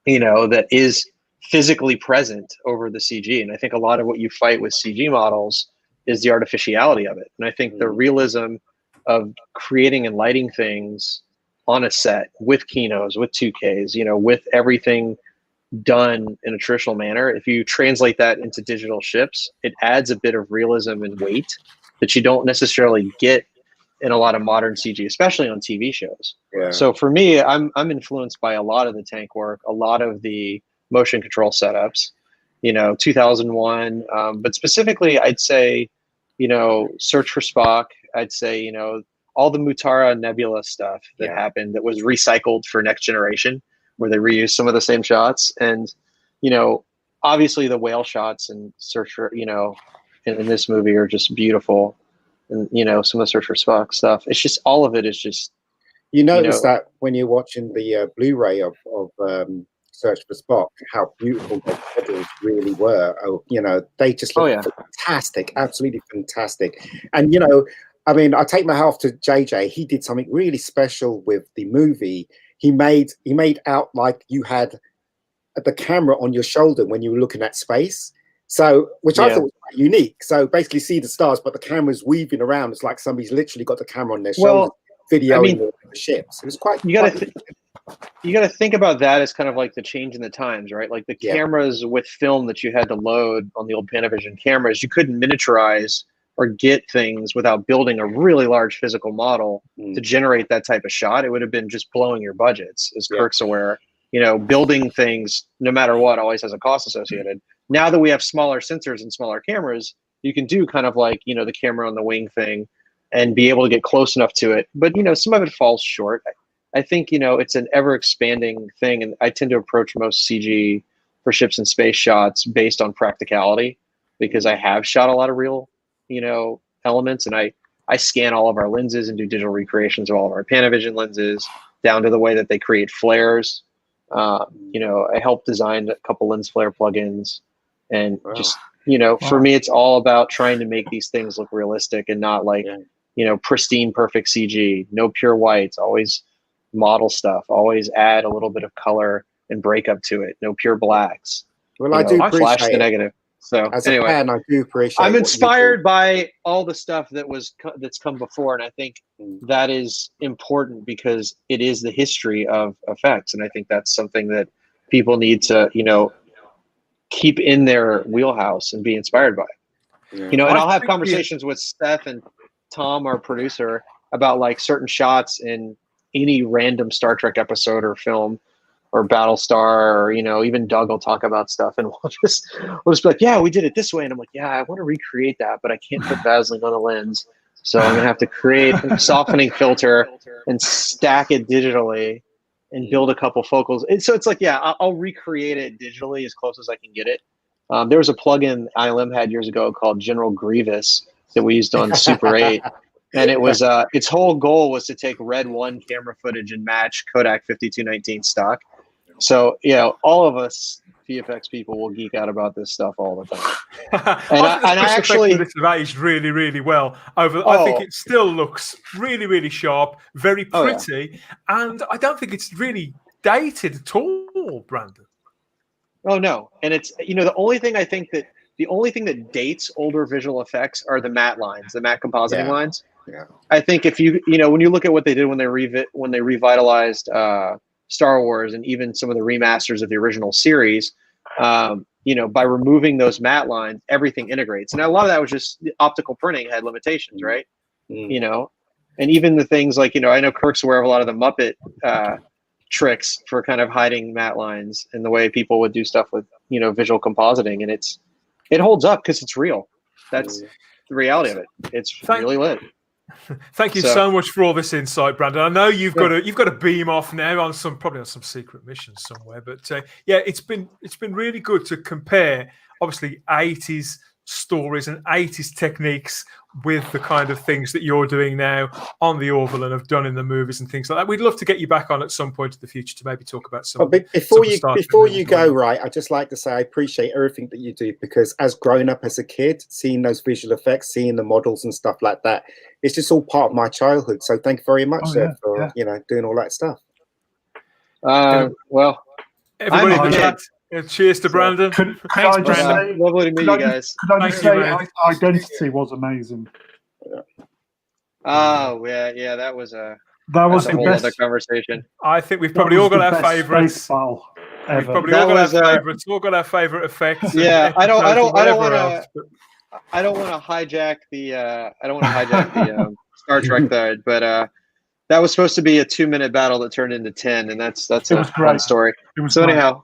that is physically present over the CG. And I think a lot of what you fight with CG models is the artificiality of it. And I think the realism of creating and lighting things on a set with Kinos, with 2Ks, with everything done in a traditional manner, if you translate that into digital ships, it adds a bit of realism and weight that you don't necessarily get in a lot of modern CG, especially on TV shows. Yeah. So for me, I'm influenced by a lot of the tank work, a lot of the motion control setups, 2001, but specifically I'd say, Search for Spock, I'd say, all the Mutara Nebula stuff that happened that was recycled for Next Generation, where they reused some of the same shots. And, obviously the whale shots and Search for, in this movie are just beautiful. And, some of the Search for Spock stuff, it's just, all of it is just, you notice that when you're watching the Blu-ray of Search for Spock, how beautiful the models really were. They just look fantastic, absolutely fantastic. And I take my hat off to JJ. He did something really special with the movie. He made out like you had the camera on your shoulder when you were looking at space. So, which I thought was quite unique. So basically, see the stars, but the camera's weaving around. It's like somebody's literally got the camera on their shoulder, videoing the ships. It was quite. You got to think about that as kind of like the change in the times, right? Like the cameras with film that you had to load on the old Panavision cameras, you couldn't miniaturize or get things without building a really large physical model to generate that type of shot. It would have been just blowing your budgets, as Kirk's aware. Building things, no matter what, always has a cost associated. Now that we have smaller sensors and smaller cameras, you can do kind of like, the camera on the wing thing and be able to get close enough to it. But, some of it falls short. I think, it's an ever expanding thing. And I tend to approach most CG for ships and space shots based on practicality, because I have shot a lot of real, elements, and I scan all of our lenses and do digital recreations of all of our Panavision lenses down to the way that they create flares. I helped design a couple lens flare plugins, and just, for me, it's all about trying to make these things look realistic and not like, pristine, perfect CG, no pure whites, always model stuff, always add a little bit of color and breakup to it, no pure blacks. Well, I do flash appreciate the negative. So as anyway, a fan, I do appreciate. I'm inspired by all the stuff that's come before, and I think that is important because it is the history of effects, and I think that's something that people need to, keep in their wheelhouse and be inspired by. Yeah. And I'll have conversations with Seth and Tom, our producer, about like certain shots in any random Star Trek episode or film or Battlestar, or even Doug will talk about stuff, and we'll just be like, yeah, we did it this way, and I'm like, yeah, I want to recreate that, but I can't put Vaseline on the lens, so I'm gonna have to create a softening filter and stack it digitally and build a couple focals. And so it's like, yeah, I'll recreate it digitally as close as I can get it. There was a plugin ILM had years ago called General Grievous that we used on Super 8. And it was its whole goal was to take Red 1 camera footage and match Kodak 5219 stock. So, all of us VFX people will geek out about this stuff all the time. And I actually this have aged really, really well. I think it still looks really, really sharp, very pretty, and I don't think it's really dated at all, Brandon. Oh no, and it's the only thing that dates older visual effects are the matte lines, the matte compositing lines. Yeah. I think if when you look at what they did when they revitalized Star Wars and even some of the remasters of the original series, by removing those matte lines, everything integrates. And a lot of that was just optical printing had limitations, right? And even the things like, I know Kirk's aware of a lot of the Muppet tricks for kind of hiding matte lines and the way people would do stuff with, visual compositing. And it holds up because it's real. That's the reality of it. It's really lit. Thank you so much for all this insight, Brandon. I know you've got to beam off now on probably on some secret mission somewhere, but it's been really good to compare obviously 80s stories and 80s techniques with the kind of things that you're doing now on the Orville and have done in the movies and things like that. We'd love to get you back on at some point in the future to maybe talk about some. But before you go, right, I'd just like to say I appreciate everything that you do, because as growing up as a kid, seeing those visual effects, seeing the models and stuff like that, it's just all part of my childhood. So thank you very much, sir, for doing all that stuff. Well, everybody in the chat. Cheers to Brandon. Thanks, Brandon. Lovely to meet you guys. Could I just say Identity was amazing. Oh, yeah, that was a whole other conversation. I think we've probably all got our favourites. We've probably all got our favourites. All got our favourite effects. Yeah, I don't want to hijack the Star Trek thread, but that was supposed to be a 2-minute battle that turned into 10, and that's a fun story. So anyhow,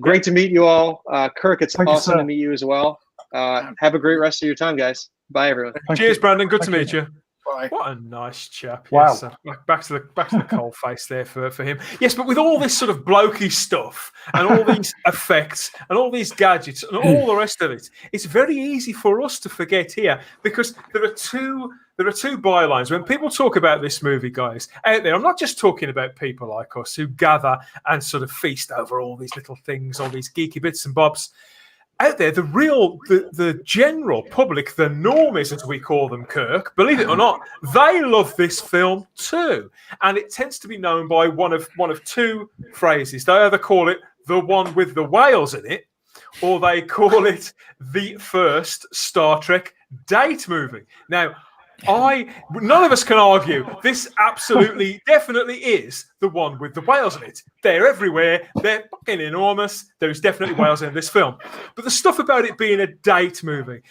great to meet you all. Kirk, it's awesome to meet you as well. Have a great rest of your time, guys. Bye, everyone. Cheers, Brandon. Good to meet you. Bye. What a nice chap. Wow. Yes, back to the cold face there for him. Yes, but with all this sort of blokey stuff and all these effects and all these gadgets and all the rest of it, it's very easy for us to forget here, because there are two bylines. When people talk about this movie, guys, out there, I'm not just talking about people like us who gather and sort of feast over all these little things, all these geeky bits and bobs. Out there, the general public, the normies, as we call them, Kirk, believe it or not, they love this film too. And it tends to be known by one of two phrases. They either call it the one with the whales in it, or they call it the first Star Trek date movie. Now, none of us can argue this absolutely definitely is the one with the whales in it. They're everywhere. They're fucking enormous. There's definitely whales in this film. But the stuff about it being a date movie,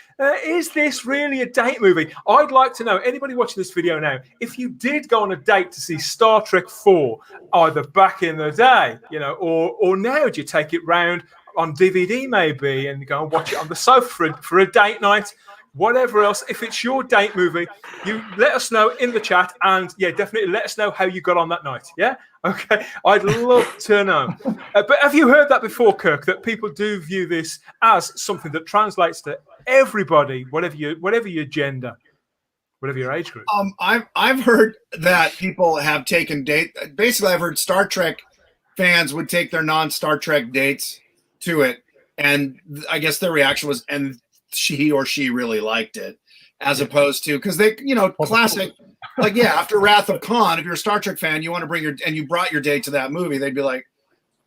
is this really a date movie? I'd like to know, anybody watching this video now, if you did go on a date to see Star Trek 4, either back in the day, or now, do you take it round on DVD maybe and go and watch it on the sofa for a date night? whatever else. If it's your date movie, you let us know in the chat, and yeah, definitely let us know how you got on that night. Yeah, okay. I'd love to know. But have you heard that before, Kirk? That people do view this as something that translates to everybody, whatever your gender, whatever your age group. I've heard that people have taken date. Basically, I've heard Star Trek fans would take their non-Star Trek dates to it, and I guess their reaction was, and he or she really liked it, as opposed to, because they, classic, like, yeah, after Wrath of Khan, if you're a Star Trek fan, you want to bring and you brought your date to that movie, they'd be like,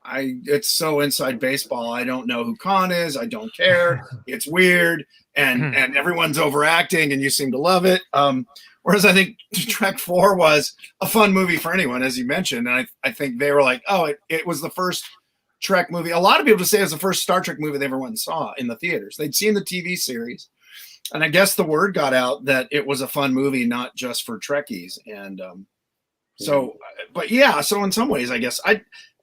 it's so inside baseball. I don't know who Khan is. I don't care. It's weird. And everyone's overacting and you seem to love it. Whereas I think Trek 4 was a fun movie for anyone, as you mentioned. And I think they were like, oh, it was the first Trek movie. A lot of people say it was the first Star Trek movie they ever went and saw in the theaters. They'd seen the TV series. And I guess the word got out that it was a fun movie, not just for Trekkies. And but yeah, so in some ways, I guess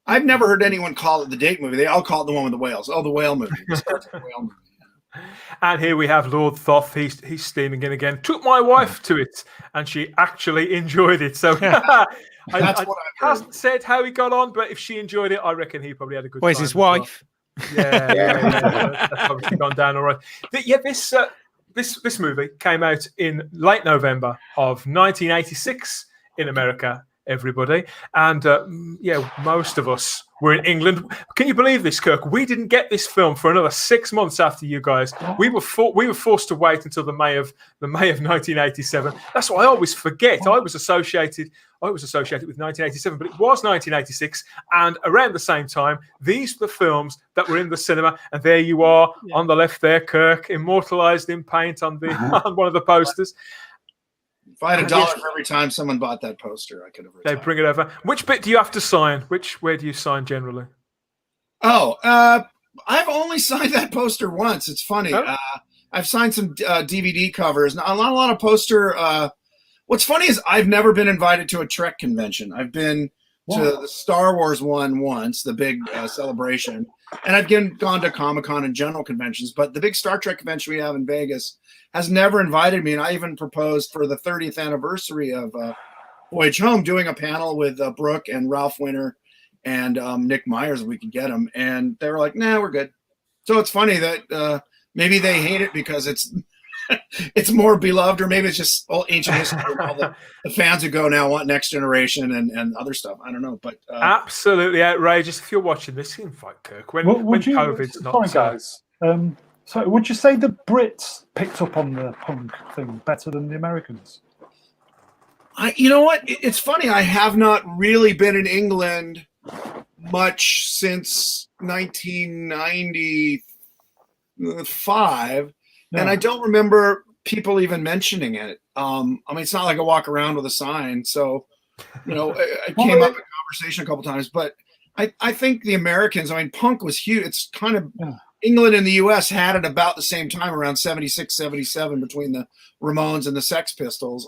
I've never heard anyone call it the date movie. They all call it the one with the whales. Oh, the whale movie. The Star Trek whale movie. And here we have Lord Thoth. He's steaming in again. Took my wife to it, and she actually enjoyed it. So I hasn't said how he got on, but if she enjoyed it, I reckon he probably had a good time. Where's his wife? Well. Yeah. That's obviously gone down all right. But yeah, this movie came out in late November of 1986 in America. Everybody, and most of us were in England. Can you believe this, Kirk? We didn't get this film for another 6 months after you guys. We were forced to wait until the May of 1987. That's why I always forget. I was associated with 1987, but it was 1986, and around the same time, these were the films that were in the cinema. And there you are on the left there, Kirk, immortalised in paint on on one of the posters. If I had $1 for every time someone bought that poster, I could have retired. They bring it over. Which bit do you have to sign? Where do you sign generally? Oh, I've only signed that poster once. It's funny. Oh? I've signed some DVD covers. Not a lot of poster. What's funny is I've never been invited to a Trek convention. I've been to the Star Wars one once, the big celebration, and I've gone to Comic-Con and general conventions. But the big Star Trek convention we have in Vegas has never invited me, and I even proposed for the 30th anniversary of Voyage Home, doing a panel with Brooke and Ralph Winter and Nick Myers, if we could get them, and they were like, "Nah, we're good." So it's funny that maybe they hate it because it's more beloved, or maybe it's just all ancient history. All the fans who go now want Next Generation and other stuff. I don't know, but absolutely outrageous. If you're watching this, invite Kirk when COVID's not. Sorry, guys. So would you say the Brits picked up on the punk thing better than the Americans? You know what? It's funny. I have not really been in England much since 1995, and I don't remember people even mentioning it. I mean, it's not like I walk around with a sign. So, it came up in conversation a couple times, but I think the Americans, I mean, punk was huge. It's kind of... Yeah. England and the U.S. had it about the same time, around 76, 77, between the Ramones and the Sex Pistols.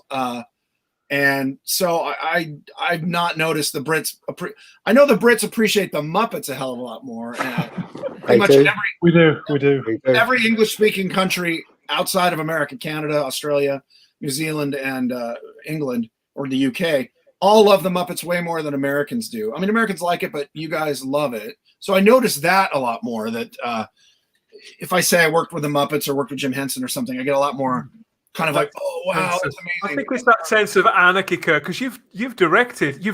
And so I've not noticed the Brits. I know the Brits appreciate the Muppets a hell of a lot more. We do. Every English-speaking country outside of America, Canada, Australia, New Zealand, and England, or the UK, all love the Muppets way more than Americans do. I mean, Americans like it, but you guys love it. So I noticed that a lot more, that if I say I worked with the Muppets or worked with Jim Henson or something, I get a lot more kind of like, oh, wow, that's amazing. I think it's that sense of anarchy, Kirk, because you've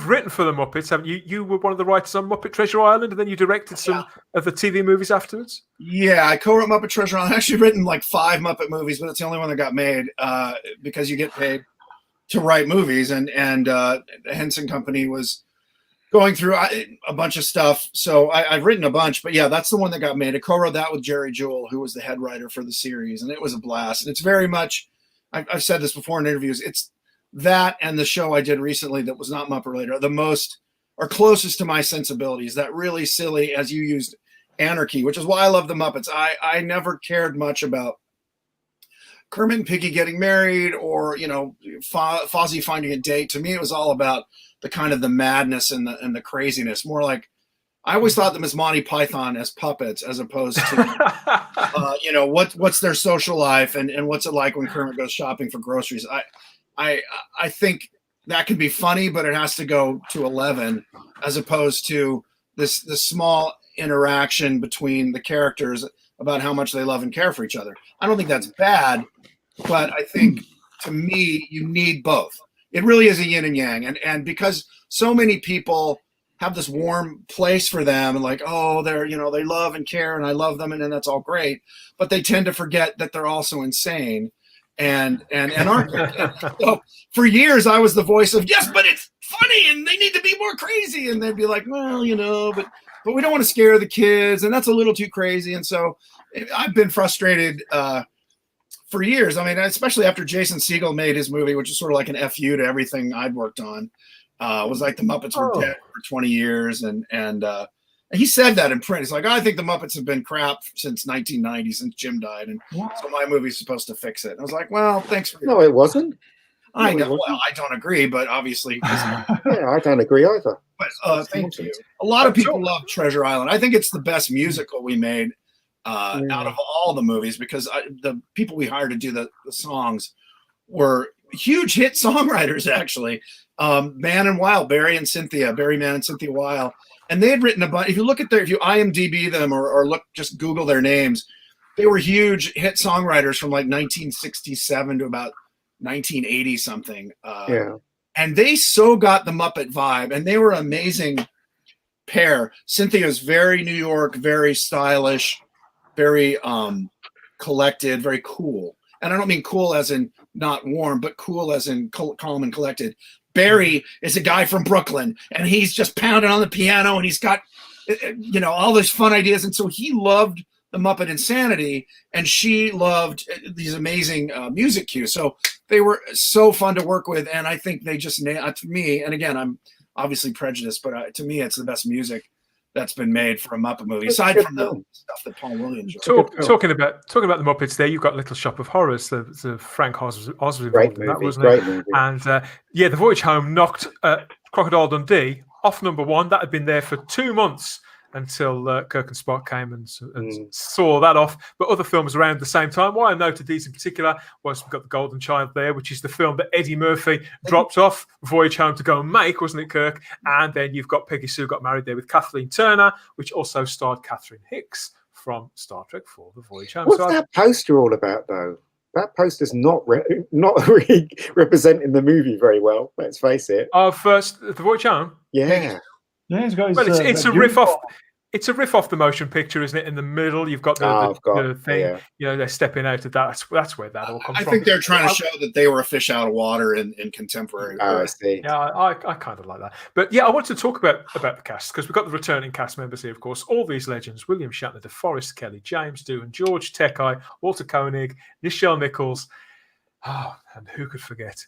written for the Muppets, haven't you? You were one of the writers on Muppet Treasure Island, and then you directed some of the TV movies afterwards? Yeah, I co-wrote Muppet Treasure Island. I've actually written like 5 Muppet movies, but it's the only one that got made because you get paid to write movies, and the Henson Company was going through a bunch of stuff. So I've written a bunch, but yeah, that's the one that got made. I co-wrote that with Jerry Jewell, who was the head writer for the series, and it was a blast. And it's very much, I've said this before in interviews, it's that and the show I did recently that was not Muppet related are the most, or closest to my sensibilities. That really silly, as you used, anarchy, which is why I love the Muppets. I never cared much about Kermit and Piggy getting married, or Fozzie finding a date. To me, it was all about the kind of the madness and the craziness. More like I always thought them as Monty Python as puppets, as opposed to, you know, what's their social life and what's it like when Kermit goes shopping for groceries. I think that can be funny, but it has to go to 11, as opposed to this small interaction between the characters about how much they love and care for each other. I don't think that's bad, but I think, to me, you need both. It really is a yin and yang, and because so many people have this warm place for them, and like, oh, they're, you know, they love and care, and I love them, and that's all great, but they tend to forget that they're also insane and aren't. So for years, I was the voice of, yes, but it's funny, and they need to be more crazy, and they'd be like, well, you know, but we don't want to scare the kids, and that's a little too crazy, and so I've been frustrated for years. I mean, especially after Jason Segel made his movie, which is sort of like an FU to everything I'd worked on. Was like the Muppets were dead for 20 years, and he said that in print. He's like, I think the Muppets have been crap since 1990, since Jim died, and so my movie's supposed to fix it. And I was like, well, thanks for. No, it wasn't. I know. Well, I don't agree, but obviously. Yeah, I don't agree either. But thank you. A lot of people love Treasure Island. I think it's the best musical we made out of all the movies, because the people we hired to do the songs were huge hit songwriters, actually. Man and Weil, Barry Mann and Cynthia Weil. And they had written a bunch. If you look at if you IMDb them or just Google their names, they were huge hit songwriters from like 1967 to about 1980 something. And they so got the Muppet vibe, and they were an amazing pair. Cynthia's very New York, very stylish, very collected, very cool. And I don't mean cool as in not warm, but cool as in calm and collected. Barry is a guy from Brooklyn, and he's just pounding on the piano, and he's got, you know, all these fun ideas. And so he loved the Muppet Insanity, and she loved these amazing music cues. So they were so fun to work with, and I think they just nailed, to me, and again, I'm obviously prejudiced, but to me, it's the best music that's been made for a Muppet movie, aside from the stuff that Paul Williams wrote. Talking about the Muppets there, you've got Little Shop of Horrors, the Frank Oz was involved in that, wasn't it? Movie. And The Voyage Home knocked Crocodile Dundee off #1. That had been there for 2 months until Kirk and Spock came and saw that off. But other films around the same time, why I noted these in particular was we've got The Golden Child there, which is the film that Eddie Murphy dropped off Voyage Home to go and make, wasn't it, Kirk? And then you've got Peggy Sue Got Married there with Kathleen Turner, which also starred Catherine Hicks from Star Trek IV, The Voyage Home. What's that poster all about, though? That poster's not really representing the movie very well, let's face it. First, The Voyage Home? Yeah. Yeah, he's got his, well, it's a riff off. It's a riff off the motion picture, isn't it? In the middle, you've got the thing. Yeah. You know, they're stepping out of that. That's where that all comes from. I think they're trying to show that they were a fish out of water in contemporary. I see. Yeah, I kind of like that. But yeah, I want to talk about the cast, because we've got the returning cast members here, of course. All these legends: William Shatner, DeForest Kelly, James Doohan, George Takei, Walter Koenig, Nichelle Nichols. Oh, and who could forget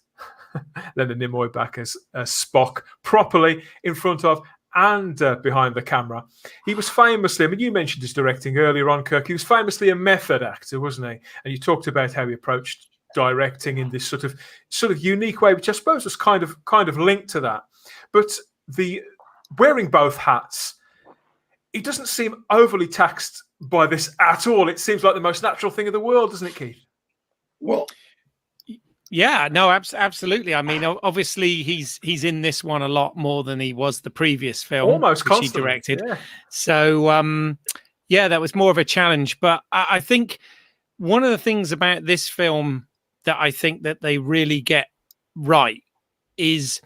Leonard Nimoy back as Spock, properly in front of and behind the camera. He was famously, I mean, you mentioned his directing earlier on, Kirk. He was famously a method actor, wasn't he? And you talked about how he approached directing in this sort of unique way, which I suppose was kind of linked to that. But the wearing both hats, he doesn't seem overly taxed by this at all. It seems like the most natural thing in the world, doesn't it, Keith? Well, yeah, no, absolutely. I mean, obviously, he's in this one a lot more than he was the previous film, almost which he directed. Yeah. So, that was more of a challenge. But I think one of the things about this film that I think that they really get right is,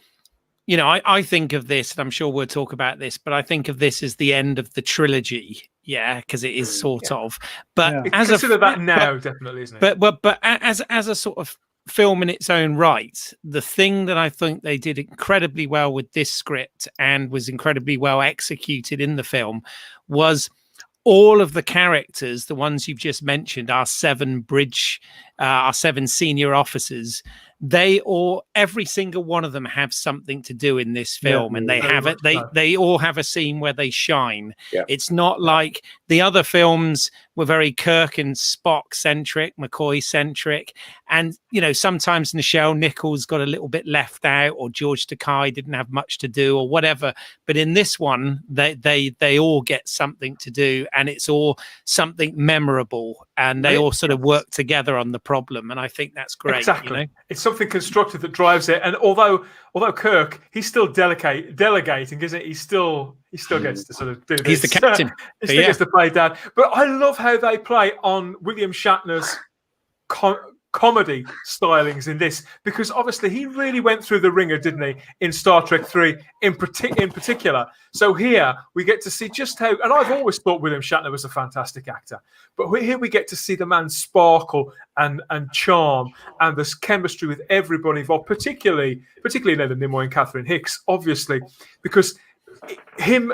you know, I think of this, and I'm sure we'll talk about this, but I think of this as the end of the trilogy. Yeah, because it is sort of. But as consider that now, definitely, isn't it? But as a sort of film in its own right, the thing that I think they did incredibly well with this script and was incredibly well executed in the film was all of the characters, the ones you've just mentioned, our seven senior officers, every single one of them have something to do in this film, and they all have a scene where they shine. It's not like The other films were very Kirk and Spock centric, McCoy centric, and sometimes Nichelle Nichols got a little bit left out, or George Takei didn't have much to do, or whatever. But in this one, they all get something to do, and it's all something memorable, and they all sort of work together on the problem, and I think that's great. Exactly, it's something constructive that drives it. And although Kirk, he's still delegating, isn't he? He still gets to sort of do this. He's the captain. He still gets to play dad. But I love how they play on William Shatner's comedy stylings in this, because obviously he really went through the ringer, didn't he, in Star Trek 3 in particular. So here we get to see just how, and I've always thought William Shatner was a fantastic actor, but here we get to see the man sparkle and charm, and this chemistry with everybody involved, particularly Leonard Nimoy and Catherine Hicks, obviously, because him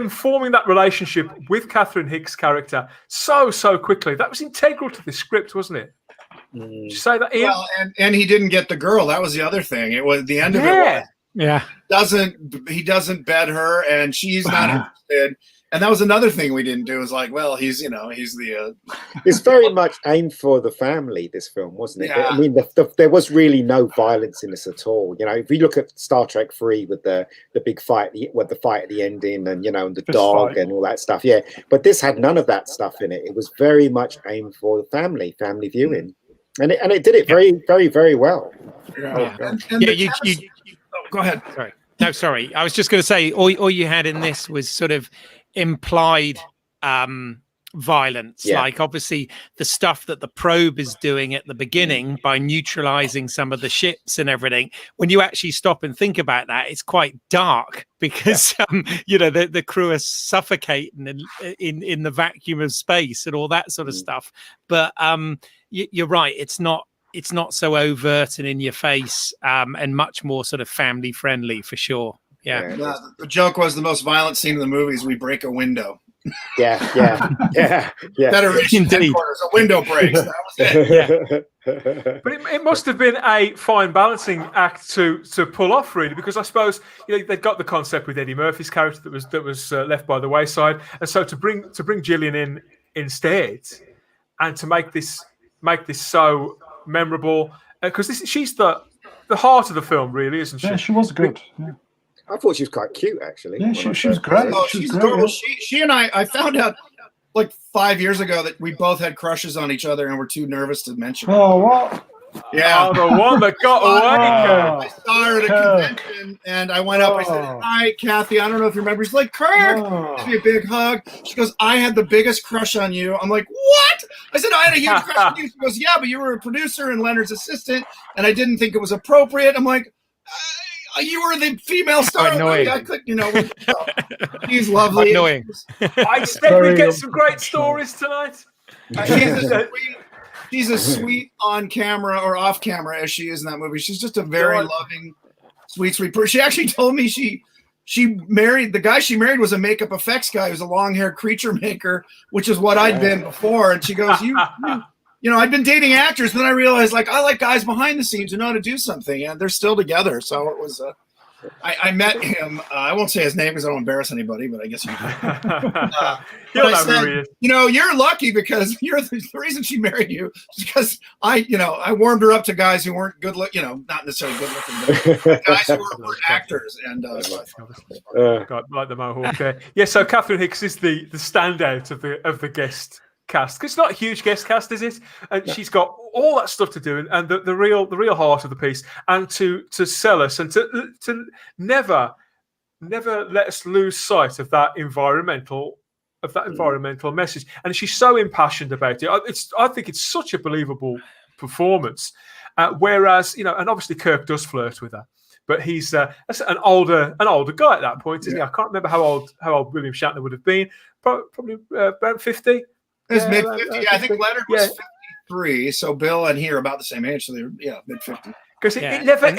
forming that relationship with Catherine Hicks' character so quickly, that was integral to the script, wasn't it? Did you say that, Ian? Well, and he didn't get the girl. That was the other thing. It was the end of it. He doesn't bed her, and she's not interested. And that was another thing we didn't do. Is like, well, he's the. It's very much aimed for the family. This film, wasn't it? Yeah. I mean, there was really no violence in this at all. If you look at Star Trek 3 with the big fight, the fight at the ending, and and the dog and all that stuff. Yeah, but this had none of that stuff in it. It was very much aimed for the family viewing. And it did it very well. Go ahead. Sorry. No, sorry. I was just going to say, all you had in this was sort of implied violence. Like, obviously, the stuff that the probe is doing at the beginning by neutralizing some of the ships and everything. When you actually stop and think about that, it's quite dark, because the crew are suffocating in the vacuum of space and all that sort of stuff. But you're right. It's not so overt and in your face, and much more sort of family friendly for sure. Yeah. The joke was the most violent scene in the movie is we break a window. Yeah. Federation headquarters, a window breaks. That was it. But it must have been a fine balancing act to pull off, really, because I suppose they got the concept with Eddie Murphy's character that was left by the wayside, and so to bring Gillian in instead, and to make this so memorable, because she's the heart of the film, really, isn't she? Yeah, she was good. Yeah. I thought she was quite cute, actually. Yeah, she was great. Oh, she's adorable. She and I found out like 5 years ago that we both had crushes on each other and were too nervous to mention it. Oh, what? Yeah. Oh, the one that got away. I saw her at a convention, and I went up. I said, "Hi, Kathy. I don't know if you remember." She's like, "Kirk." Give me a big hug. She goes, "I had the biggest crush on you." I'm like, "What?" I said, "I had a huge crush on you." She goes, "Yeah, but you were a producer and Leonard's assistant, and I didn't think it was appropriate." I'm like, "You were the female star." Annoying. I could, She's lovely. Annoying. I expect we get some great stories tonight. She's as sweet on camera or off camera as she is in that movie. She's just a very loving, sweet person. She actually told me she married, the guy she married was a makeup effects guy who's a long-haired creature maker, which is what I'd been before. And she goes, I'd been dating actors, but then I realized, like, I like guys behind the scenes who know how to do something, and they're still together. So it was I met him. I won't say his name because I don't embarrass anybody, but I guess you can. I said, you're lucky because you're the reason she married you is because I warmed her up to guys who weren't good looking, not necessarily good looking, but guys who were actors. And like the Mohawk there. Yeah, so Catherine Hicks is the standout of the guest cast. It's not a huge guest cast, is it? And she's got all that stuff to do, and the real heart of the piece, and to sell us, and to never let us lose sight of that environmental message. And she's so impassioned about it. I think it's such a believable performance. Whereas and obviously Kirk does flirt with her, but he's an older guy at that point, isn't he? I can't remember how old William Shatner would have been. Probably about 50. It's mid-50s. I think Leonard was 53, so Bill and he are about the same age, so they're mid-50s. Because it never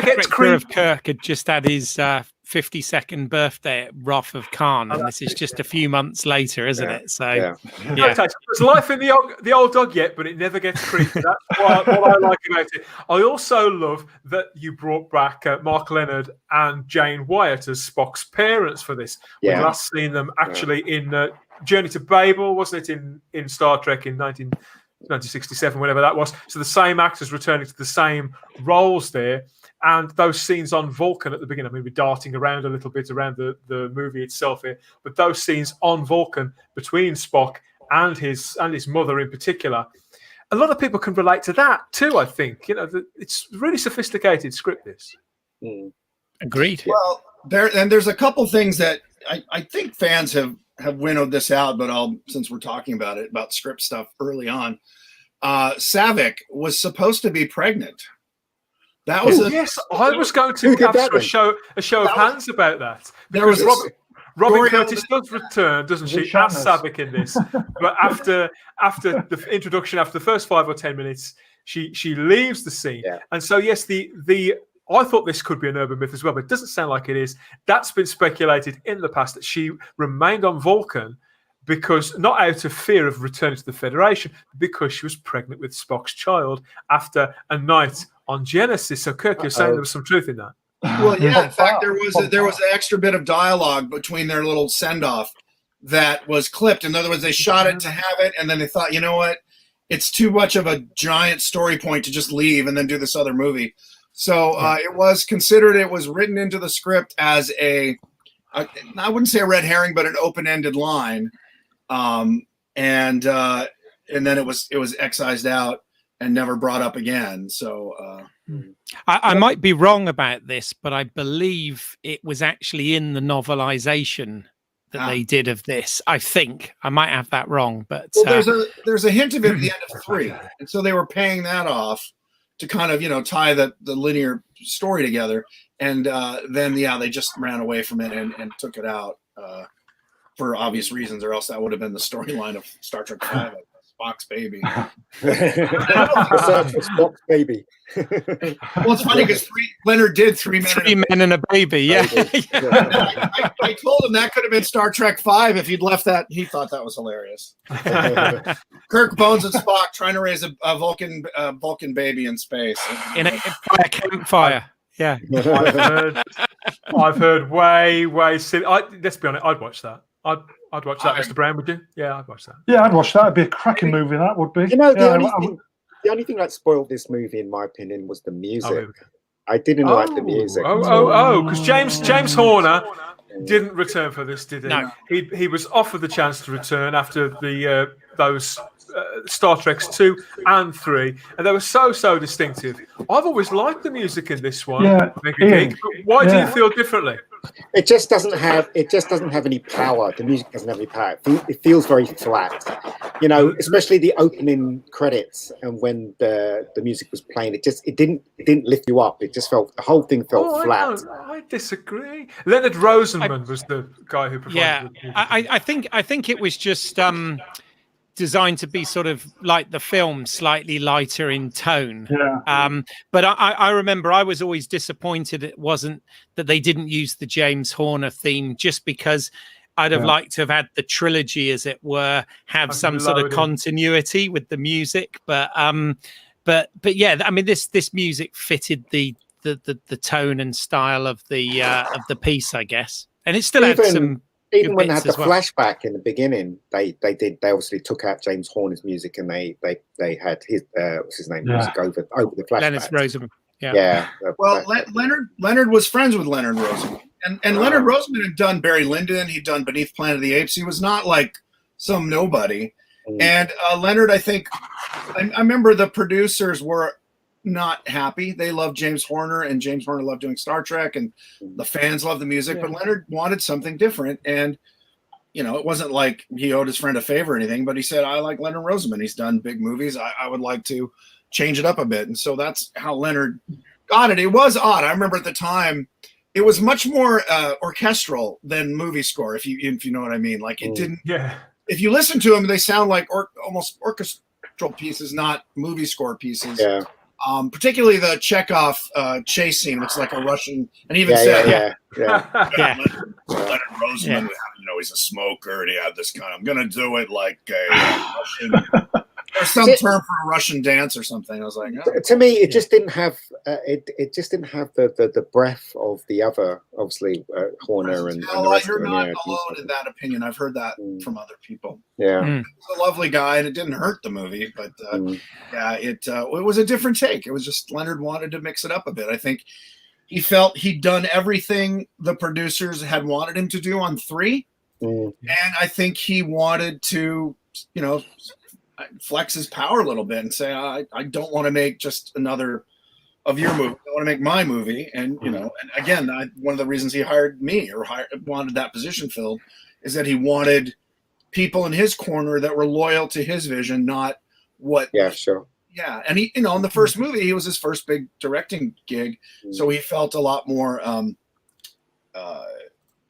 gets creepy. Of Kirk had just had his 52nd birthday at Wrath of Khan, and this is just a few months later, isn't it? So, there's life in the old dog yet, but it never gets creepy. That's what I like about it. I also love that you brought back Mark Leonard and Jane Wyatt as Spock's parents for this. We've last seen them actually in Journey to Babel, wasn't it, in Star Trek in 1967, whenever that was. So the same actors returning to the same roles there. And those scenes on Vulcan at the beginning, I mean, we're darting around a little bit around the movie itself here, but those scenes on Vulcan between Spock and his mother in particular, a lot of people can relate to that too, I think. It's really sophisticated script, this. Agreed. Well, there's a couple things that I think fans have winnowed this out, but since we're talking about it, about script stuff early on, Saavik was supposed to be pregnant. That was yes, I was going to ask a show of hands about that. Because Robin Curtis does return, doesn't she, as Saavik in this? But after the introduction, after the first 5 or 10 minutes, she leaves the scene. Yeah. And so yes, I thought this could be an urban myth as well, but it doesn't sound like it is. That's been speculated in the past, that she remained on Vulcan because, not out of fear of returning to the Federation, because she was pregnant with Spock's child after a night on Genesis. So Kirk, you're saying there was some truth in that. Well, yeah. In fact, there was an extra bit of dialogue between their little send-off that was clipped. In other words, they shot it to have it, and then they thought, you know what, it's too much of a giant story point to just leave and then do this other movie. So it was considered, it was written into the script as I wouldn't say a red herring, but an open-ended line, and then it was excised out and never brought up again. So I might be wrong about this, but I believe it was actually in the novelization that they did of this. I think I might have that wrong, but there's a hint of it at the end of 3, and so they were paying that off to kind of tie the linear story together, and then they just ran away from it and took it out for obvious reasons, or else that would have been the storyline of Star Trek V. Spock's baby. Spock's baby. Well, it's funny because Leonard did three men and a baby. Yeah. I told him that could have been Star Trek V if you'd left that. He thought that was hilarious. Kirk, Bones, and Spock trying to raise a Vulcan baby in space in a campfire. Yeah. I've heard way silly. Let's be honest. I'd watch that. I'd watch that, Mr. Brown, would you? Yeah, I'd watch that. Yeah, I'd watch that. It'd be a cracking movie, that would be. The only thing that spoiled this movie, in my opinion, was the music. I didn't like the music. Because James Horner didn't return for this, did he? No. He was offered the chance to return after those Star Treks 2 and 3, and they were so distinctive. I've always liked the music in this one. Yeah. Why do you feel differently? It just doesn't have any power. The music doesn't have any power. It feels very flat. Especially the opening credits, and when the music was playing, it didn't lift you up. It just felt, the whole thing felt flat. I disagree. Leonard Rosenman was the guy who provided the music. I think it was just designed to be sort of like the film, slightly lighter in tone. Yeah. But I remember I was always disappointed that they didn't use the James Horner theme, just because I'd have liked to have had the trilogy, as it were, have some sort of continuity with the music. But yeah, I mean, this music fitted the tone and style of the piece, I guess, and it still had some. Even when they had the flashback in the beginning, they obviously took out James Horner's music, and they had his what's his name music over the flashback. Leonard Rosenman. Yeah. Well, Leonard was friends with Leonard Rosenman, and Leonard Rosenman had done Barry Lyndon. He'd done Beneath Planet of the Apes. He was not like some nobody. And Leonard, I think, I remember the producers were not happy. They loved James Horner, and James Horner loved doing Star Trek, and the fans loved the music, but Leonard wanted something different. And it wasn't like he owed his friend a favor or anything, but he said, I like Leonard Rosenman. He's done big movies. I would like to change it up a bit. And so that's how Leonard got it. It was odd. I remember at the time it was much more orchestral than movie score, if you know what I mean. Like, it didn't. Yeah. If you listen to them, they sound like almost orchestral pieces, not movie score pieces. Yeah. Particularly the Chekhov chase scene, which is like a Russian, and he even said, Leonard Rosenman, he's a smoker, and he had this kind of, I'm going to do it like a Russian There's some term for a Russian dance or something. I was like, oh. To me, it just didn't have it just didn't have the breadth of the other, obviously Horner and the rest you're of them. not alone in that opinion. I've heard that from other people. Yeah, he's a lovely guy, and it didn't hurt the movie, but yeah, it was a different take. It was just Leonard wanted to mix it up a bit. I think he felt he'd done everything the producers had wanted him to do on 3, and I think he wanted to, you know, flex his power a little bit and say, I don't want to make just another of your movie. I want to make my movie. And, you know, and again, one of the reasons he hired me or wanted that position filled is that he wanted people in his corner that were loyal to his vision, not what. Yeah, sure. Yeah. And he, you know, in the first movie, he was his first big directing gig. So he felt a lot more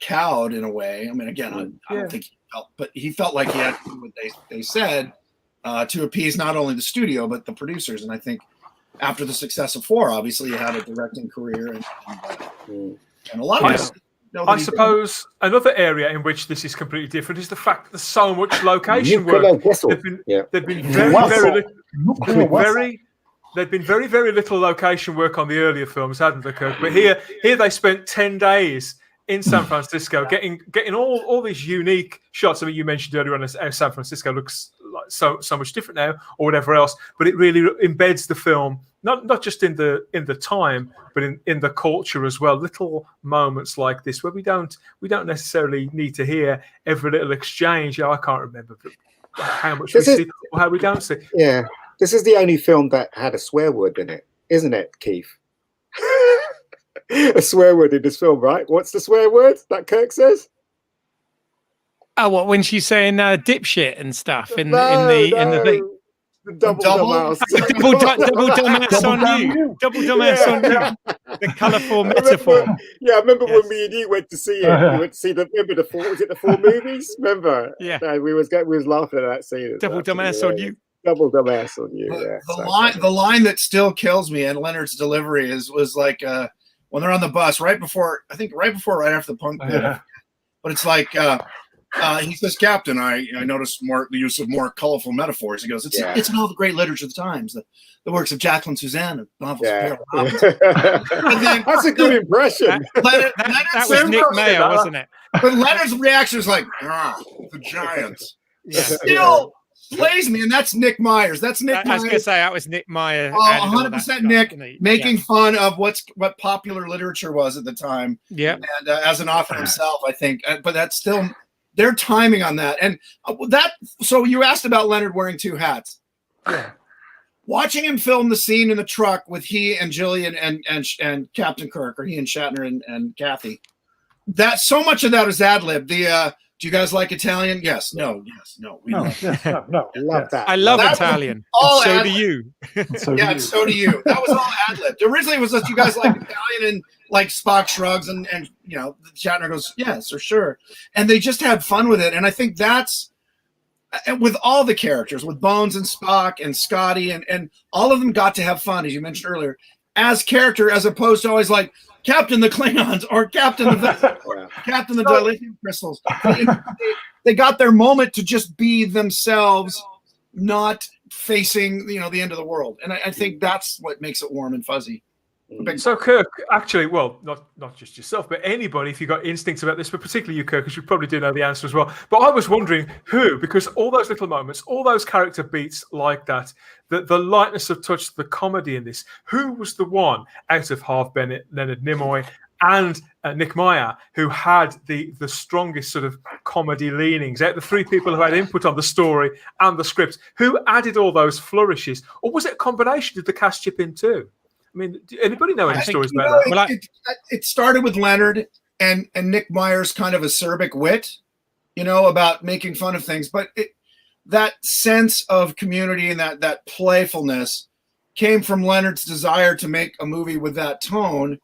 cowed in a way. I mean, again, I don't think he felt, but he felt like he had to do what they said. To appease not only the studio but the producers, and I think after the success of 4, obviously he had a directing career, and a lot of us. I suppose another area in which this is completely different is the fact that there's so much location work. There've been very, very little location work on the earlier films, hadn't they, Kirk? But here they spent 10 days in San Francisco, getting all these unique shots. I mean, you mentioned earlier on how San Francisco looks like so much different now, or whatever else. But it really embeds the film, not just in the time, but in the culture as well. Little moments like this where we don't necessarily need to hear every little exchange. I can't remember how much we see or how we don't see. Yeah, this is the only film that had a swear word in it, isn't it, Keith? A swear word in this film, right? What's the swear word that Kirk says? Oh, what, when she's saying dipshit and stuff in the thing? Double dumbass. Double dumbass on you. Double dumbass on you. The colourful metaphor. I remember when me and you went to see it. We went to see the 4. Was it the 4 movies? Remember? Yeah. We was laughing at that scene. Double dumbass on you. Double dumbass on you. The line that still kills me in Leonard's delivery was like when they're on the bus right after the punk bit. But it's like he says, "Captain, I noticed the use of more colorful metaphors." He goes, "It's in all the great literature of the times, the works of Jacqueline Suzanne and novels of Harold Robinson." That's a good impression. That was Nick Mayer, wasn't it? But Leonard's reaction is like, "The Giants." Yeah. Still plays me, and that's Nick Myers. That's Nick Myers. I was going to say that was Nick Mayer. 100% Nick making fun of what popular literature was at the time. Yeah, and as an author himself, I think, but that's still their timing on that. And that. So you asked about Leonard wearing 2 hats. Yeah. Watching him film the scene in the truck with he and Jillian and Captain Kirk, or he and Shatner and Kathy. That so much of that is ad lib. Do you guys like Italian? Yes. No. Yes. No. We no. Love that. I love Italian. So do you. So do you. That was all ad libbed. Originally, it was just you guys like Italian, and like Spock shrugs, and you know, Shatner goes, yes, or sure, and they just had fun with it. And I think that's with all the characters, with Bones and Spock and Scotty, and all of them got to have fun, as you mentioned earlier, as character, as opposed to always like Captain the Klingons or Captain the Captain the dilithium crystals. They got their moment to just be themselves, not facing the end of the world. And I think that's what makes it warm and fuzzy. So Kirk, actually, well, not just yourself, but anybody, if you've got instincts about this, but particularly you, Kirk, because you probably do know the answer as well. But I was wondering who, because all those little moments, all those character beats like that, the lightness of touch, the comedy in this, who was the one out of Harve Bennett, Leonard Nimoy, and Nick Meyer who had the strongest sort of comedy leanings? Out of the 3 people who had input on the story and the script, who added all those flourishes? Or was it a combination? Did the cast chip in too? I mean, anybody know any stories about that? It started with Leonard and Nick Meyer's kind of acerbic wit, about making fun of things. But that sense of community and that playfulness came from Leonard's desire to make a movie with that tone.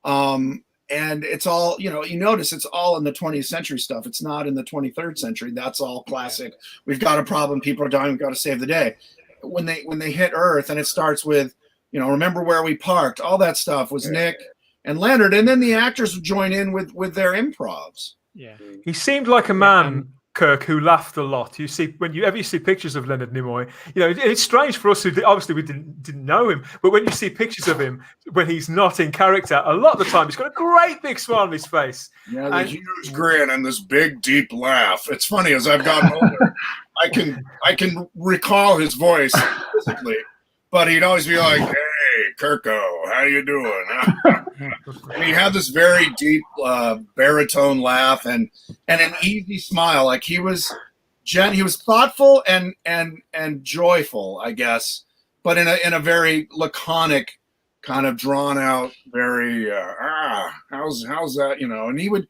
And it's all, you notice it's all in the 20th century stuff. It's not in the 23rd century. That's all classic. We've got a problem. People are dying. We've got to save the day. When they hit Earth, and it starts with, remember where we parked, all that stuff was Nick and Leonard. And then the actors would join in with their improvs. Yeah. He seemed like a man Kirk, who laughed a lot. You see, whenever you see pictures of Leonard Nimoy, it's strange for us who obviously we didn't know him, but when you see pictures of him when he's not in character, a lot of the time he's got a great big smile on his face. Yeah, the huge grin and this big deep laugh. It's funny, as I've gotten older, I can recall his voice physically, but he'd always be like, "Hey, Kirko, how you doing?" And he had this very deep baritone laugh and an easy smile. Like he was thoughtful and joyful, I guess, but in a very laconic, kind of drawn out, very how's that, And he would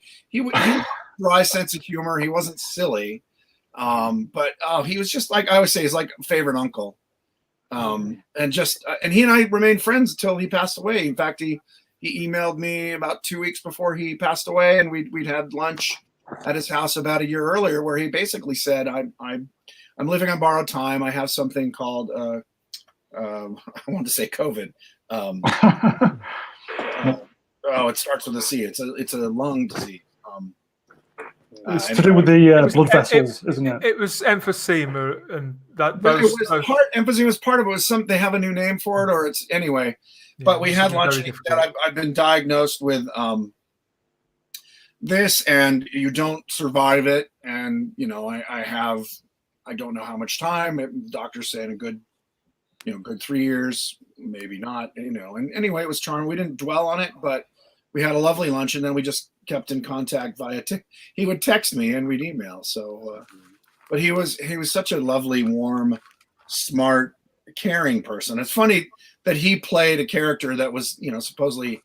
dry sense of humor. He wasn't silly, but he was just like I always say, he's like a favorite uncle. And he and I remained friends until he passed away. In fact, he emailed me about 2 weeks before he passed away, and we'd had lunch at his house about a year earlier, where he basically said, "I'm living on borrowed time. I have something called I want to say COVID. It starts with a C. It's a lung disease. It's to do with the blood vessels, isn't it? It was emphysema, and emphysema was part of it. Was they have a new name for it, or it's anyway. Yeah, but we had lunch. And he said, I've been diagnosed with this, and you don't survive it. And I don't know how much time. The doctor's saying a good 3 years, maybe not. And anyway, it was charming. We didn't dwell on it, but we had a lovely lunch, and then we just kept in contact via he would text me and we'd email. So, but he was such a lovely, warm, smart, caring person. It's funny that he played a character that was, supposedly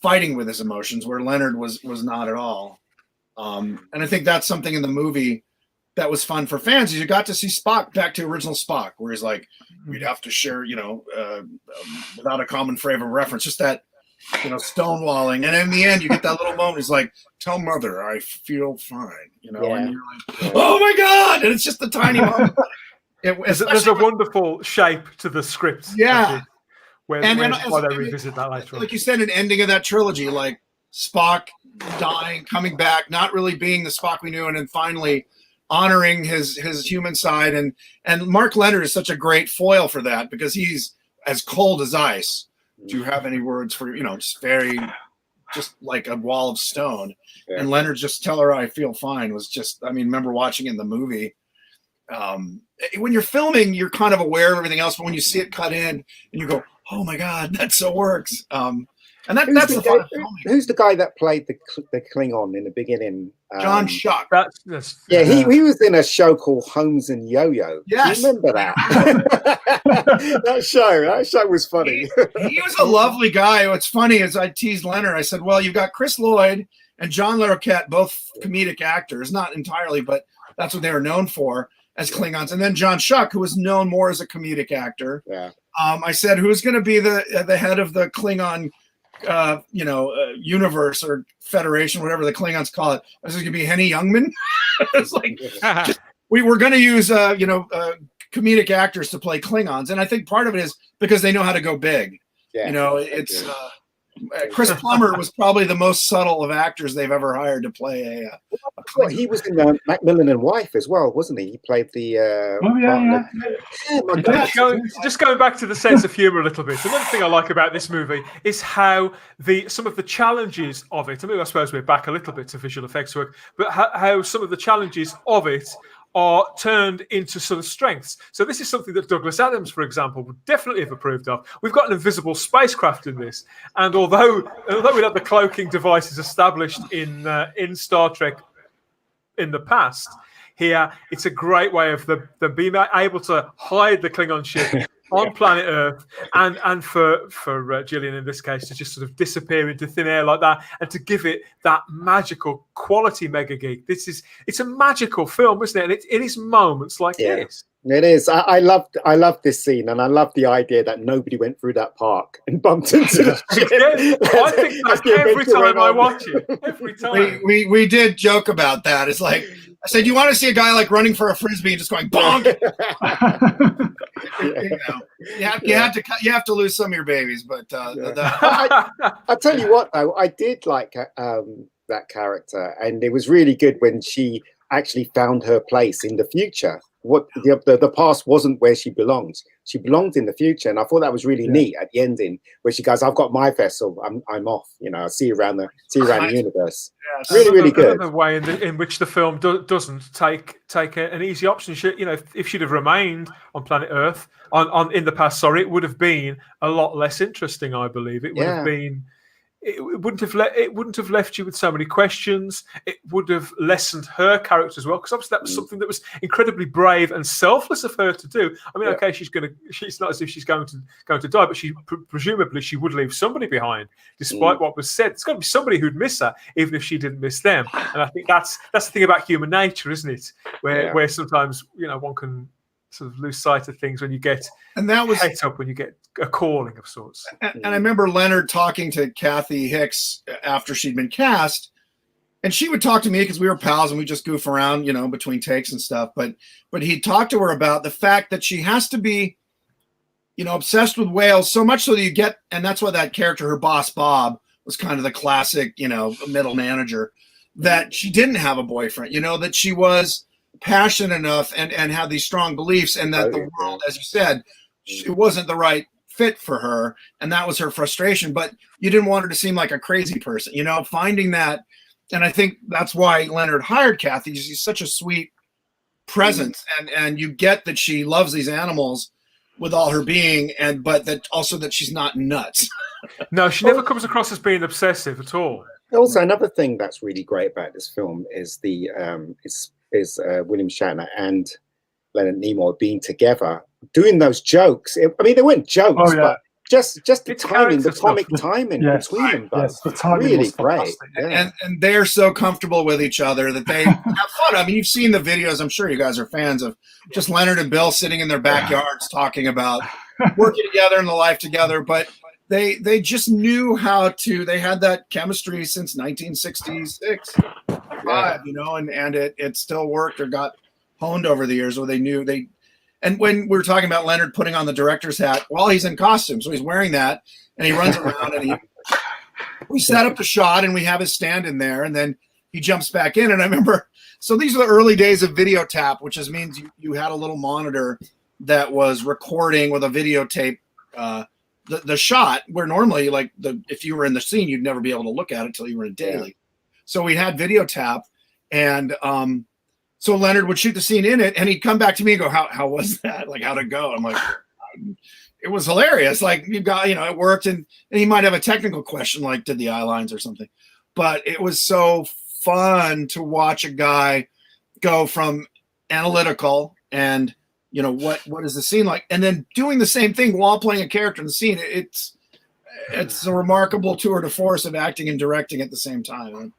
fighting with his emotions, where Leonard was not at all. And I think that's something in the movie that was fun for fans. Is you got to see Spock back to original Spock, where he's like, we'd have to share, without a common frame of reference, just that, stonewalling. And in the end, you get that little moment. He's like, "Tell Mother I feel fine," and you're like, "Oh my God!" And it's just a tiny moment. There's a wonderful shape to the script. Yeah. Why they revisit that later on. Like you said, an ending of that trilogy, like Spock dying, coming back, not really being the Spock we knew, and then finally honoring his human side. And Mark Leonard is such a great foil for that, because he's as cold as ice. Do you have any words for, just like a wall of stone? Yeah. And Leonard just "Tell her I feel fine" was just, remember watching in the movie. When you're filming, you're kind of aware of everything else, but when you see it cut in and you go, "Oh my God, that so works." And that's the fun of filming. Who's the guy that played the Klingon in the beginning? John Schuck. He was in a show called Holmes and Yo-Yo. Yes. Do you remember that? that show was funny. He was a lovely guy. What's funny is I teased Leonard. I said, "Well, you've got Chris Lloyd and John Larroquette, both comedic actors, not entirely, but that's what they were known for as Klingons. And then John Schuck, who was known more as a comedic actor." Yeah. I said, "Who's going to be the head of the Klingon universe or federation, whatever the Klingons call it?" I was going to be Henny Youngman. It's like we were going to use comedic actors to play Klingons, and I think part of it is because they know how to go big. Yeah. It's Chris Plummer was probably the most subtle of actors they've ever hired to play a he was in Macmillan and Wife as well, wasn't he? He played the just going back to the sense of humor a little bit. Another thing I like about this movie is how some of the challenges of it, I suppose we're back a little bit to visual effects work, but how some of the challenges of it are turned into sort of strengths. So this is something that Douglas Adams, for example, would definitely have approved of. We've got an invisible spacecraft in this, and although we have the cloaking devices established in Star Trek in the past, here it's a great way of them being able to hide the Klingon ship on planet Earth, and for Gillian in this case to just sort of disappear into thin air like that, and to give it that magical quality mega geek. It's a magical film, isn't it? And it is moments like this. It is. I love this scene, and I love the idea that nobody went through that park and bumped into the ship. I think that's every time I watch it. Every time. We did joke about that. It's like I said, you want to see a guy like running for a frisbee and just going bonk. You have to lose some of your babies, but I tell you what, though, I did like that character, and it was really good when she actually found her place in the future. What the past wasn't where she belongs. She belonged in the future, and I thought that was really neat at the ending, where she goes, "I've got my vessel. I'm off. You know, I'll see you around the universe." Yes. Really good. Another way in which the film doesn't take an easy option. You know, if she'd have remained on planet Earth on in the past, sorry, it would have been a lot less interesting. I believe it would have been. It wouldn't have left you with so many questions. It would have lessened her character as well, because obviously that was something that was incredibly brave and selfless of her to do. I mean, okay, she's not as if she's going to die, but she presumably she would leave somebody behind, despite what was said. It's got to be somebody who'd miss her, even if she didn't miss them. And I think that's the thing about human nature, isn't it? Where sometimes one can sort of lose sight of things when you get het up, when you get a calling of sorts. And I remember Leonard talking to Kathy Hicks after she'd been cast, and she would talk to me because we were pals and we just goof around, between takes and stuff. But he'd talk to her about the fact that she has to be, obsessed with whales so much so that you get, and that's why that character, her boss Bob, was kind of the classic, middle manager, that she didn't have a boyfriend, that she was passionate enough and had these strong beliefs, and that the world, as you said, it wasn't the right fit for her, and that was her frustration. But you didn't want her to seem like a crazy person, finding that. And I think that's why Leonard hired Kathy. She's such a sweet presence, and you get that she loves these animals with all her being, but that also that she's not nuts. No, she never comes across as being obsessive at all. Also, another thing that's really great about this film is the William Shatner and Leonard Nimoy being together, doing those jokes. I mean, they weren't jokes, but just the timing, the comic timing between them both. Yes, the timing really was great. And they're so comfortable with each other that they have fun. I mean, you've seen the videos. I'm sure you guys are fans of just Leonard and Bill sitting in their backyards talking about working together and the life together. But they just knew how to. They had that chemistry since 1966, and it still worked or got honed over the years, where they knew they. And when we were talking about Leonard putting on the director's hat while he's in costume, so he's wearing that and he runs around and we set up the shot and we have his stand in there, and then he jumps back in. And I remember, so these are the early days of video tap, which means you had a little monitor that was recording with a videotape the shot, where normally if you were in the scene, you'd never be able to look at it until you were in daily. So we had video tap, and so Leonard would shoot the scene in it, and he'd come back to me and go, how was that? Like, how'd it go? I'm like, it was hilarious. Like, you got, it worked. And he might have a technical question, like, did the eye lines or something. But it was so fun to watch a guy go from analytical and, what is the scene like? And then doing the same thing while playing a character in the scene. It's a remarkable tour de force of acting and directing at the same time.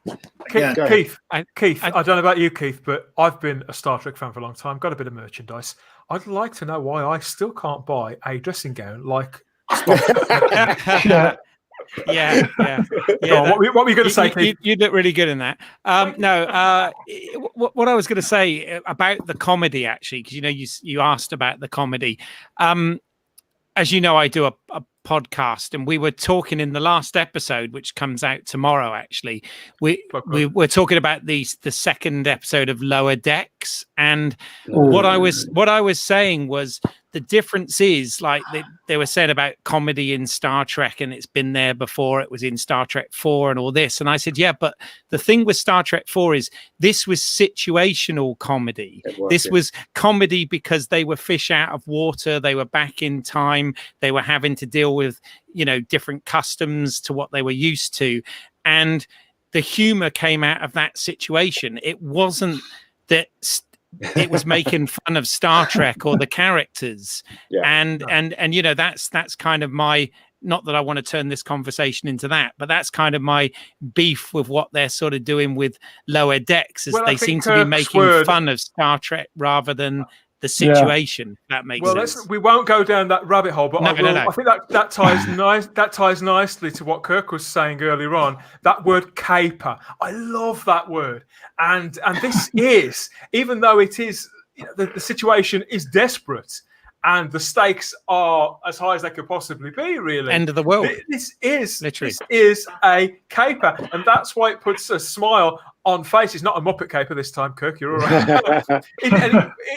Keith, I don't know about you, Keith, but I've been a Star Trek fan for a long time, got a bit of merchandise. I'd like to know why I still can't buy a dressing gown like Spock. Yeah. What were you going to say, Keith? You look really good in that. What I was going to say about the comedy, actually, because you asked about the comedy. As you know, I do a podcast, and we were talking in the last episode, which comes out tomorrow. Actually, we're talking about the second episode of Lower Decks, and what I was saying was the difference is, like, they were saying about comedy in Star Trek, and it's been there before. It was in Star Trek 4 and all this, and I said, yeah, but the thing with Star Trek 4 is this was situational comedy. This was comedy because they were fish out of water. They were back in time. They were having to deal with different customs to what they were used to, and the humor came out of that situation. It wasn't that it was making fun of Star Trek or the characters. And that's kind of my, not that I want to turn this conversation into that, but that's kind of my beef with what they're sort of doing with Lower Decks, is they seem to be making fun of Star Trek rather than the situation. That makes sense. We won't go down that rabbit hole, but no. I think that ties that ties nicely to what Kirk was saying earlier on. That word caper, I love that word, and this is, even though it is, the situation is desperate, and the stakes are as high as they could possibly be. Really, End of the world. This is Literally. This is a caper, and that's why it puts a smile on faces. Not a Muppet caper this time, Kirk. You're all right.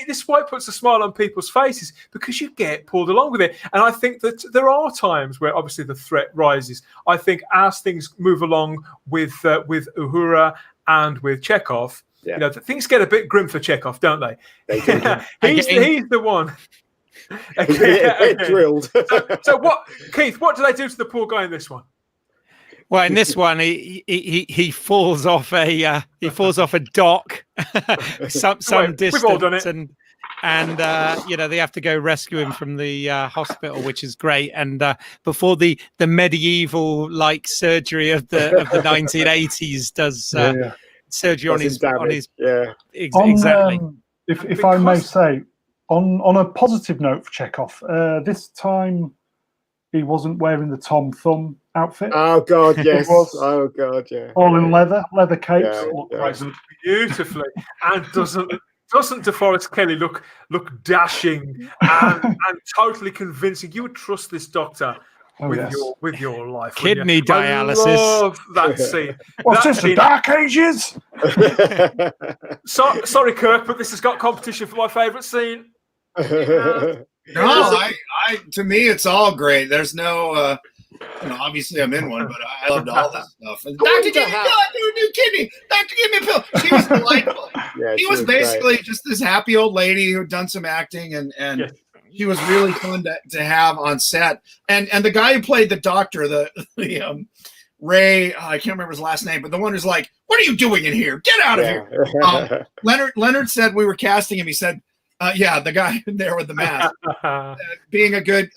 This is why it puts a smile on people's faces, because you get pulled along with it. And I think that there are times where obviously the threat rises. I think as things move along with Uhura and with Chekhov, Yeah. you know, things get a bit grim for Chekhov, don't they? They do. He's the one. Get drilled. So what, Keith? What do they do to the poor guy in this one? Well, in this one, he falls off a dock, some distance, we've all done it. and you know, they have to go rescue him from the hospital, which is great. And before the medieval like surgery of the 1980s does surgery on his exactly. If I may say, on a positive note for Chekhov, this time he wasn't wearing the Tom Thumb outfit. Oh God, yes. Oh God, yeah. All in leather capes. Yeah. Beautifully, and doesn't DeForest Kelly look dashing and totally convincing? You would trust this doctor with your life. Kidney dialysis. I love that scene. What's this, the Dark Ages? Sorry, Kirk, but this has got competition for my favourite scene. No, I to me it's all great. There's no obviously I'm in one, but I loved all this stuff. Doctor, give me a pill. I do a new kidney. Doctor, give me a pill. She was delightful. He was basically just this happy old lady who had done some acting, and he was really fun to have on set. And the guy who played the doctor, the Ray, I can't remember his last name, but the one who's like, "What are you doing in here? Get out of here!" Leonard said we were casting him. He said, the guy there with the mask, being a good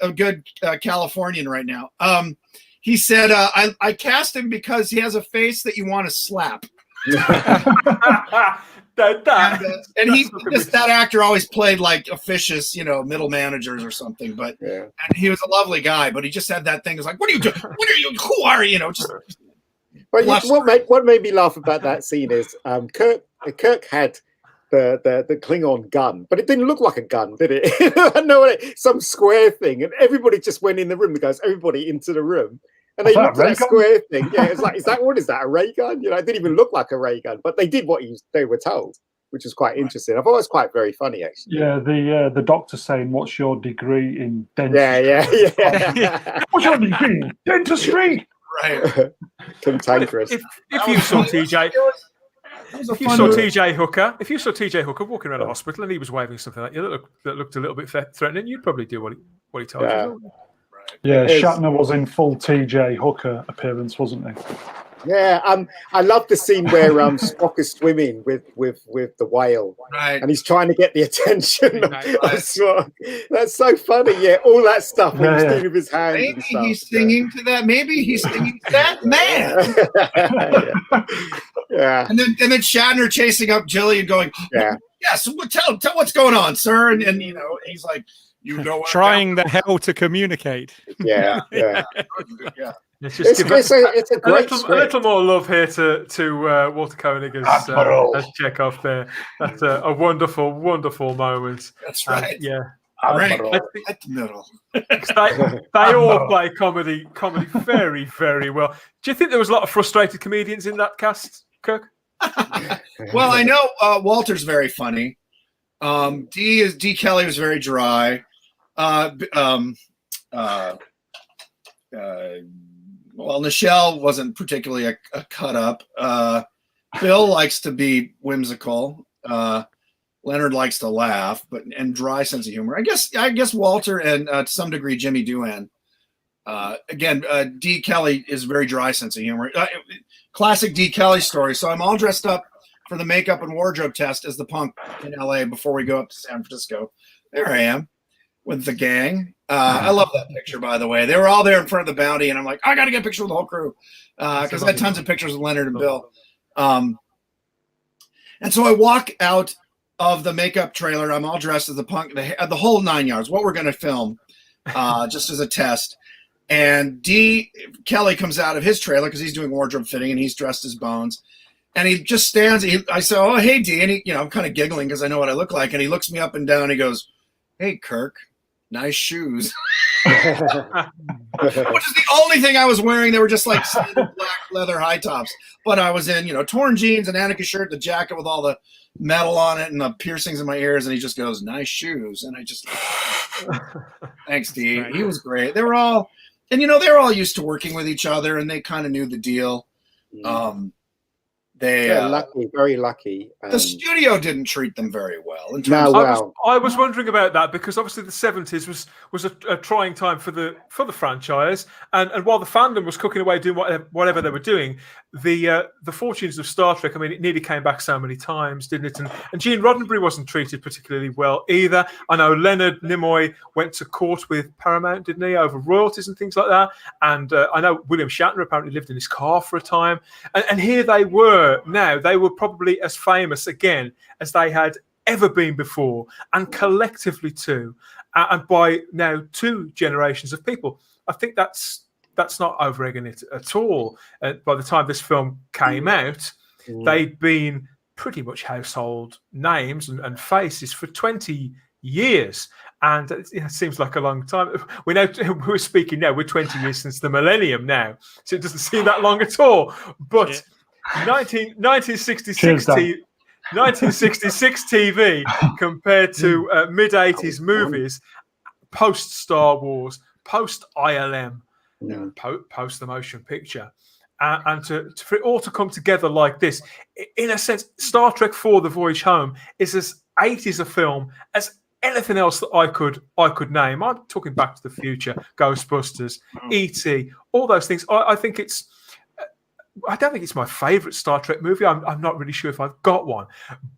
Californian right now. He said, I cast him because he has a face that you want to slap. That actor always played like officious, middle managers or something. But and he was a lovely guy, but he just had that thing. It's like, what are you doing? What are you? Who are you? But what made me laugh about that scene is Kirk had the Klingon gun, but it didn't look like a gun, did it? No, some square thing, and everybody just went in the room. Because everybody into the room, and they looked at that square thing. Yeah, it's like, what is that? A ray gun? It didn't even look like a ray gun, but they did what they were told, which was quite interesting. I thought it was quite very funny, actually. Yeah, the doctor saying, "What's your degree in dentistry?" Yeah. What's your degree in dentistry? Right. Cantankerous. If you saw TJ. If you saw TJ Hooker walking around a hospital and he was waving something like that looked a little bit threatening, you'd probably do what he told you. Yeah, Shatner was in full TJ Hooker appearance, wasn't he? Yeah, I love the scene where Spock is swimming with the whale, right? And he's trying to get the attention of Spock. That's so funny. Yeah, all that stuff. When he's doing with his hands. Maybe he's singing to that. Maybe he's singing to that man. Yeah. And then Shatner chasing up Jillian, going, "Yes, tell what's going on, sir." And he's like, trying the hell to communicate. Yeah. Let's just it's a great a little more love here to Walter Koenig as Chekhov there. That's a wonderful, wonderful moment. That's right. Right at the middle. They all play comedy very, very well. Do you think there was a lot of frustrated comedians in that cast, Kirk? Well, I know Walter's very funny. D. Kelly was very dry. Well, Nichelle wasn't particularly a cut up. Bill likes to be whimsical. Leonard likes to laugh, and dry sense of humor. I guess Walter and to some degree Jimmy Doohan. Again, D. Kelly is very dry sense of humor. Classic D. Kelly story. So I'm all dressed up for the makeup and wardrobe test as the punk in LA before we go up to San Francisco. There I am with the gang. I love that picture, by the way. They were all there in front of the Bounty, and I'm like, I got to get a picture with the whole crew because I had tons of pictures with Leonard and Bill. And so I walk out of the makeup trailer. I'm all dressed as the punk, the whole 9 yards, what we're going to film just as a test. And D. Kelly comes out of his trailer because he's doing wardrobe fitting, and he's dressed as Bones. And he just stands. I say, "Oh, hey, D." And I'm kind of giggling because I know what I look like. And he looks me up and down. And he goes, "Hey, Kirk, nice shoes. Which is the only thing I was wearing. They were just like standard black leather high tops. But I was in, torn jeans, an Annika shirt, the jacket with all the metal on it and the piercings in my ears. And he just goes, nice shoes. And I just, thanks, D. He was great. They were all, and they were all used to working with each other and they kind of knew the deal. They're lucky, very lucky. The studio didn't treat them very well. I was wondering about that because obviously the 70s was a trying time for the franchise, and while the fandom was cooking away doing whatever they were doing, the fortunes of Star Trek. I mean, it nearly came back so many times, didn't it? And Gene Roddenberry wasn't treated particularly well either. I know Leonard Nimoy went to court with Paramount, didn't he, over royalties and things like that. And I know William Shatner apparently lived in his car for a time. And here they were. Now they were probably as famous again as they had ever been before, and collectively too, and by now 2 generations of people. I think that's not over-egging it at all. By the time this film came out, they'd been pretty much household names and faces for 20 years. And it seems like a long time. We're speaking now, we're 20 years since the millennium now. So it doesn't seem that long at all. But 1966 TV compared to mid-80s movies, post-Star Wars, post-ILM, post the motion picture. And for it all to come together like this, in a sense, Star Trek IV: The Voyage Home is as 80s a film as anything else that I could name. I'm talking Back to the Future, Ghostbusters, E.T., all those things. I think it's... I don't think it's my favourite Star Trek movie. I'm not really sure if I've got one,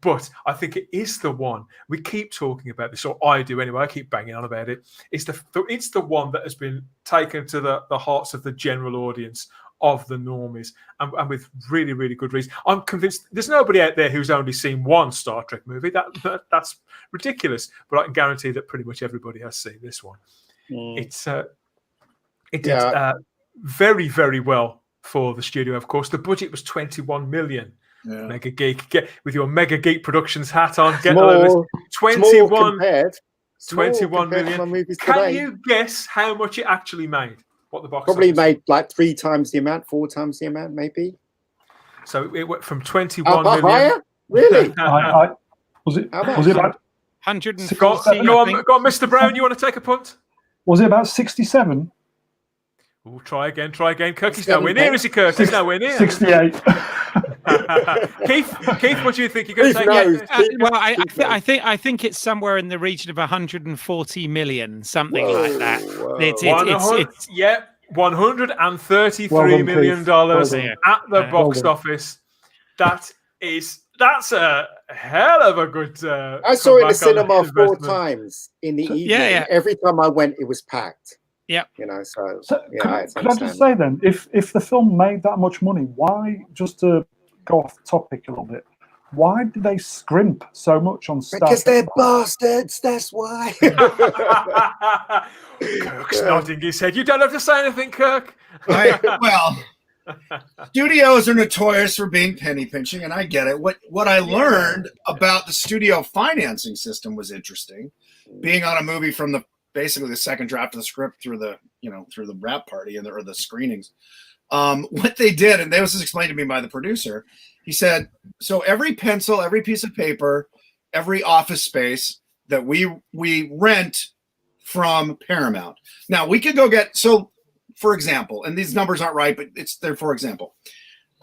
but I think it is the one. We keep talking about this, or I do anyway. I keep banging on about it. It's the one that has been taken to the hearts of the general audience, of the normies, and with really, really good reason. I'm convinced there's nobody out there who's only seen one Star Trek movie. That's ridiculous, but I can guarantee that pretty much everybody has seen this one. It did very, very well for the studio. Of course, the budget was 21 million. Mega Geek, get with your Mega Geek Productions hat on. Get small, 21 million. Can you guess how much it actually made? What the box probably office made like 3 times the amount, 4 times the amount, maybe. So it went from 21 million. Higher? Really? Was it about 140? Go on, Mr. Brown. You want to take a punt? Was it about 67? We'll try again. Kirky's nowhere near, is he, Kirk? He's nowhere near. 68. Keith, what do you think? You're going to take well, I think it's somewhere in the region of 140 million, something like that. It's $133 million at the box office. That's a hell of a good. I saw it in the cinema 4 times in the evening. Yeah. Every time I went, it was packed. Yeah, could I just say then, if the film made that much money, why, just to go off topic a little bit, why did they scrimp so much on Star Trek? Because they're bastards, that's why. Kirk's nodding his head. You don't have to say anything, Kirk. Studios are notorious for being penny pinching, and I get it. What I learned about the studio financing system was interesting. Being on a movie from basically the second draft of the script through the wrap party or the screenings. What they did, and this was explained to me by the producer, he said, so every pencil, every piece of paper, every office space that we rent from Paramount. Now we could go for example, and these numbers aren't right, but it's there for example.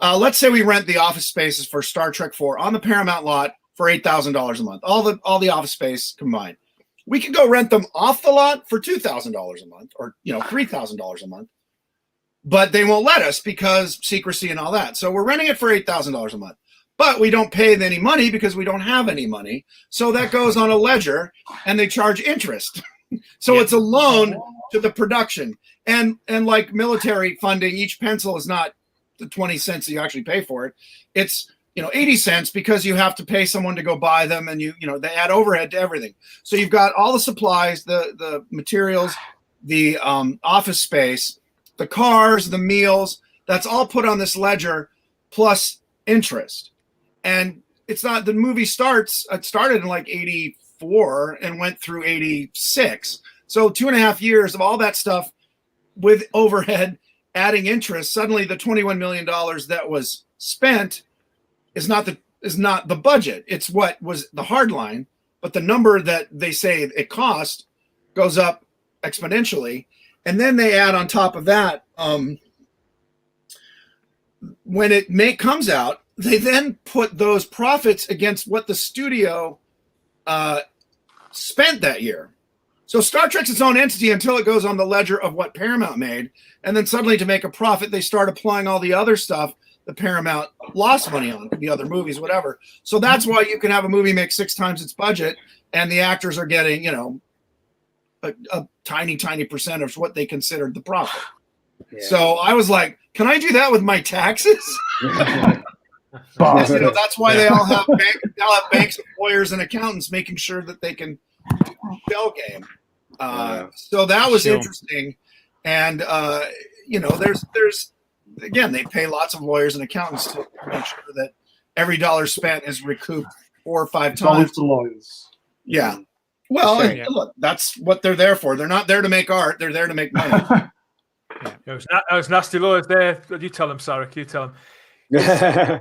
Let's say we rent the office spaces for Star Trek IV on the Paramount lot for $8,000 a month, all the office space combined. We could go rent them off the lot for $2,000 a month, or $3,000 a month, but they won't let us because secrecy and all that. So we're renting it for $8,000 a month, but we don't pay any money because we don't have any money. So that goes on a ledger, and they charge interest. So it's a loan to the production, and like military funding, each pencil is not the 20 cents that you actually pay for it. It's 80 cents because you have to pay someone to go buy them, and they add overhead to everything. So you've got all the supplies, the materials, the office space, the cars, the meals, that's all put on this ledger plus interest. And it's not, the movie started in like 84 and went through 86. So 2.5 years of all that stuff with overhead, adding interest, suddenly the $21 million that was spent is not the budget. It's what was the hard line, but the number that they say it cost goes up exponentially. And then they add on top of that, when it comes out, they then put those profits against what the studio spent that year. So Star Trek's its own entity until it goes on the ledger of what Paramount made. And then suddenly to make a profit, they start applying all the other stuff that Paramount lost money on, the other movies, whatever. So that's why you can have a movie make 6 times its budget and the actors are getting, a tiny percent of what they considered the profit. Yeah. So I was like, can I do that with my taxes? That's why they all have banks of lawyers and accountants making sure that they can do the shell game. So that was interesting. And, there's again, they pay lots of lawyers and accountants to make sure that every dollar spent is recouped 4 or 5 times. The lawyers. Yeah. Well, look, that's what they're there for. They're not there to make art. They're there to make money. Those nasty lawyers there. You tell them, Sarek. You tell them. The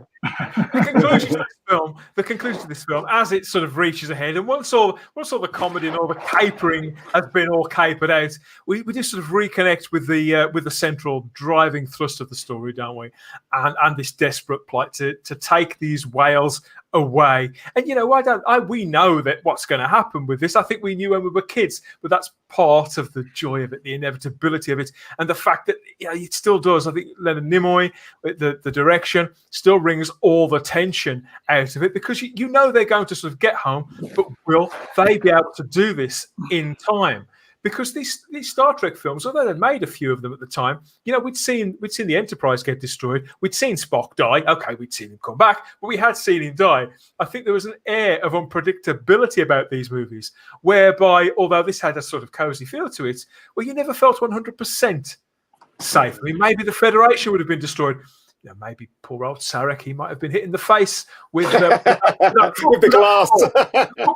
conclusion to this film, as it sort of reaches ahead, and once all the comedy and all the capering has been all capered out, we just sort of reconnect with the central driving thrust of the story, don't we? And this desperate plight to take these whales away. And we know that what's going to happen with this. I think we knew when we were kids, but that's part of the joy of it, the inevitability of it, and the fact that it still does. I think Leonard Nimoy, the direction, still brings all the tension out of it, because you know they're going to sort of get home, but will they be able to do this in time? Because these Star Trek films, although they made a few of them at the time, we'd seen the Enterprise get destroyed, we'd seen Spock die. Okay, we'd seen him come back, but we had seen him die. I think there was an air of unpredictability about these movies, whereby, although this had a sort of cozy feel to it, well, you never felt 100% safe. I mean, maybe the Federation would have been destroyed. Maybe poor old Sarek, he might have been hit in the face with the glass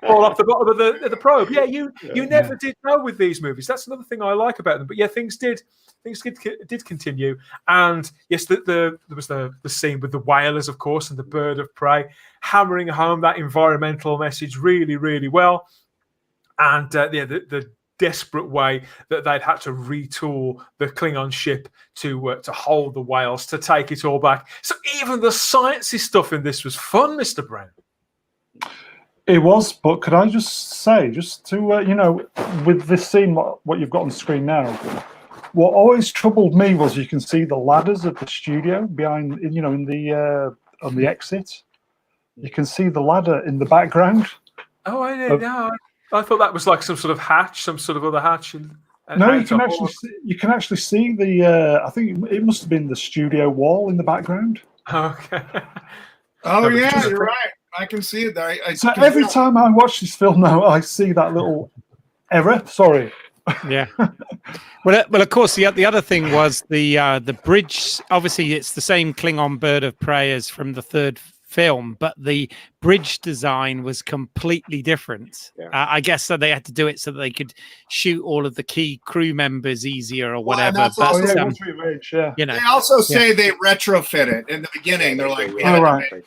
fall off the bottom of the probe. Yeah, you never did know with these movies. That's another thing I like about them. But yeah, things did continue. And yes, there was the scene with the whalers, of course, and the bird of prey, hammering home that environmental message really, really well. And the desperate way that they'd had to retool the Klingon ship to hold the whales, to take it all back. So even the sciencey stuff in this was fun, Mr. Brown. It was, but could I just say, with this scene, what you've got on screen now, what always troubled me was you can see the ladders of the studio behind, on the exit. You can see the ladder in the background. Oh, I didn't know. I thought that was like some sort of hatch, some sort of other hatch. No, you can actually see the. I think it must have been the studio wall in the background. Okay. Oh yeah, you're right. I can see it there. So every time I watch this film now, I see that little error. Sorry. Yeah. Well, of course, the other thing was the bridge. Obviously, it's the same Klingon bird of prey as from the third film, but the bridge design was completely different. Yeah. I guess so they had to do it so that they could shoot all of the key crew members easier or whatever. They also say they retrofit it in the beginning. They're like,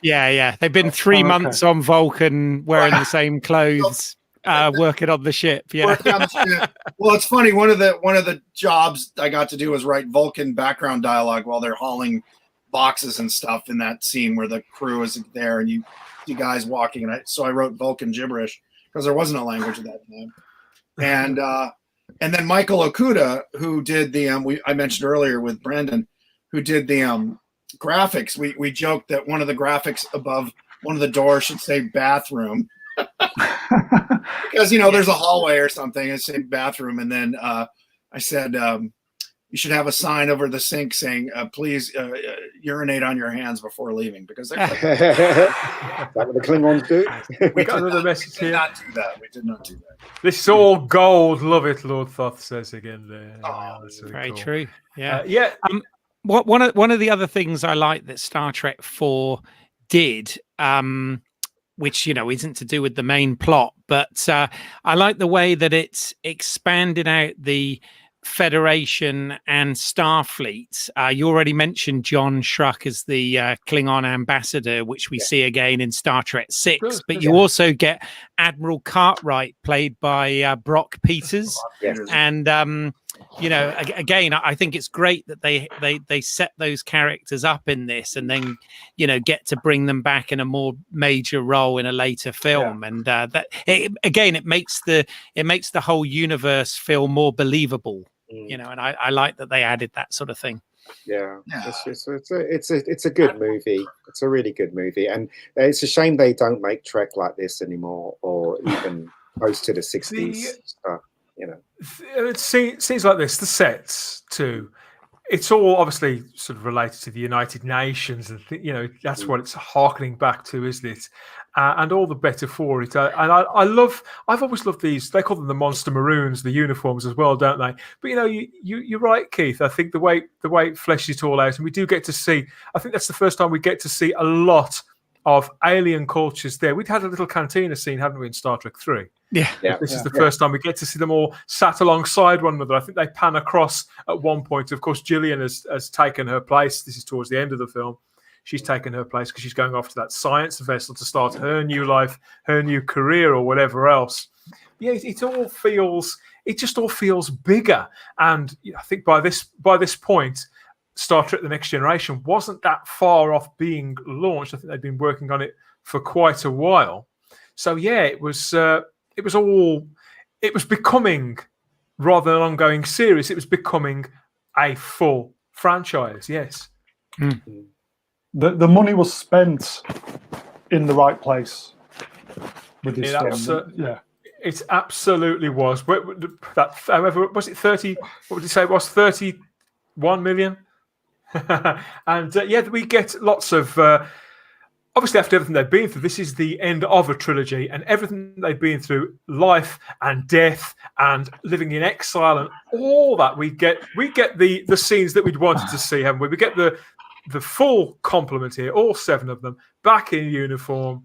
yeah. They've been 3 months on Vulcan wearing the same clothes. Working on the ship, Well, it's funny. One of the jobs I got to do was write Vulcan background dialogue while they're hauling boxes and stuff in that scene where the crew is there and you see guys walking. So I wrote Vulcan gibberish because there wasn't a language at that time. And then Michael Okuda, who did the I mentioned earlier with Brandon, who did the graphics. We joked that one of the graphics above one of the doors should say bathroom. Because there's a hallway or something, it's a bathroom, and then I said you should have a sign over the sink saying please urinate on your hands before leaving, because they're like, that what the Klingons do. We got another message here. We did not do that. This is all gold. Love it, Lord Thoth says again there. That's very cool. True. Yeah. Yeah. One of the other things I like that Star Trek 4 did which isn't to do with the main plot, but I like the way that it's expanded out the Federation and Starfleet. You already mentioned John Schruck as the Klingon ambassador, which we see again in Star Trek VI. But you also get Admiral Cartwright, played by Brock Peters. And again, I think it's great that they set those characters up in this, and then get to bring them back in a more major role in a later film. And it makes the whole universe feel more believable. And I like that they added that sort of thing. It's a good movie. It's a really good movie, and it's a shame they don't make Trek like this anymore, or even close to the 60s stuff. It seems like this. The sets too. It's all obviously sort of related to the United Nations, and that's what it's harkening back to, isn't it? And all the better for it. And I've always loved these. They call them the Monster Maroons, the uniforms as well, don't they? But you're right, Keith. I think the way it fleshes it all out, and we do get to see. I think that's the first time we get to see a lot of alien cultures there. We'd had a little cantina scene, haven't we, in Star Trek 3? This is the first time we get to see them all sat alongside one another. I think they pan across at one point. Of course, Gillian has taken her place. This is towards the end of the film. She's taken her place because she's going off to that science vessel to start her new life, her new career, or whatever else. It just all feels bigger. And I think by this point, Star Trek: The Next Generation wasn't that far off being launched. I think they'd been working on it for quite a while. So it was becoming, rather than an ongoing series, it was becoming a full franchise. Yes. The money was spent in the right place with this film. It absolutely was. However, was it 30? What would you say it was? 31 million. And we get lots of. Obviously, after everything they've been through, this is the end of a trilogy, and everything they've been through, life and death and living in exile and all that, we get the scenes that we'd wanted to see, haven't we? We get the full complement here, all 7 of them back in uniform,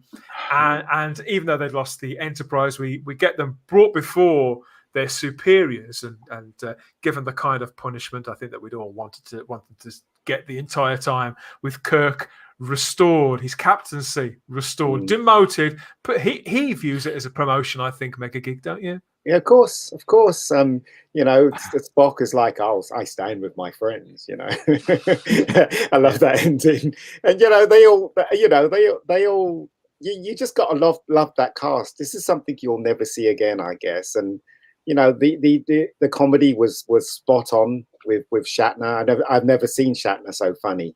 and even though they'd lost the Enterprise, we get them brought before their superiors and given the kind of punishment I think that we'd all wanted to get the entire time, with Kirk restored, his captaincy restored, demoted, but he views it as a promotion. I think, Mega Geek, don't you? Yeah, of course. Spock is like, I stand with my friends. I love that ending, and they all. You just got to love that cast. This is something you'll never see again, I guess. And the comedy was spot on with Shatner. I've never seen Shatner so funny.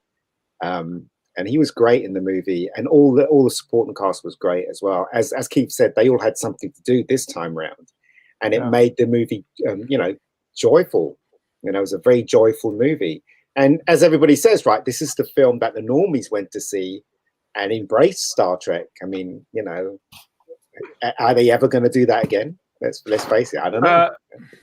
And he was great in the movie, and all the supporting cast was great as well. As Keith said, they all had something to do this time round, and it made the movie, joyful. It was a very joyful movie. And as everybody says, right, this is the film that the normies went to see and embraced Star Trek. I mean, are they ever going to do that again? Let's face it. I don't know.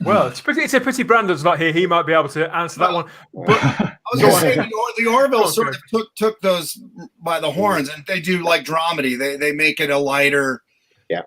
Well, it's a pity Brandon's not here. He might be able to answer that one. But I was going to say the Orville sort of took those by the horns, and they do like dramedy. They make it a lighter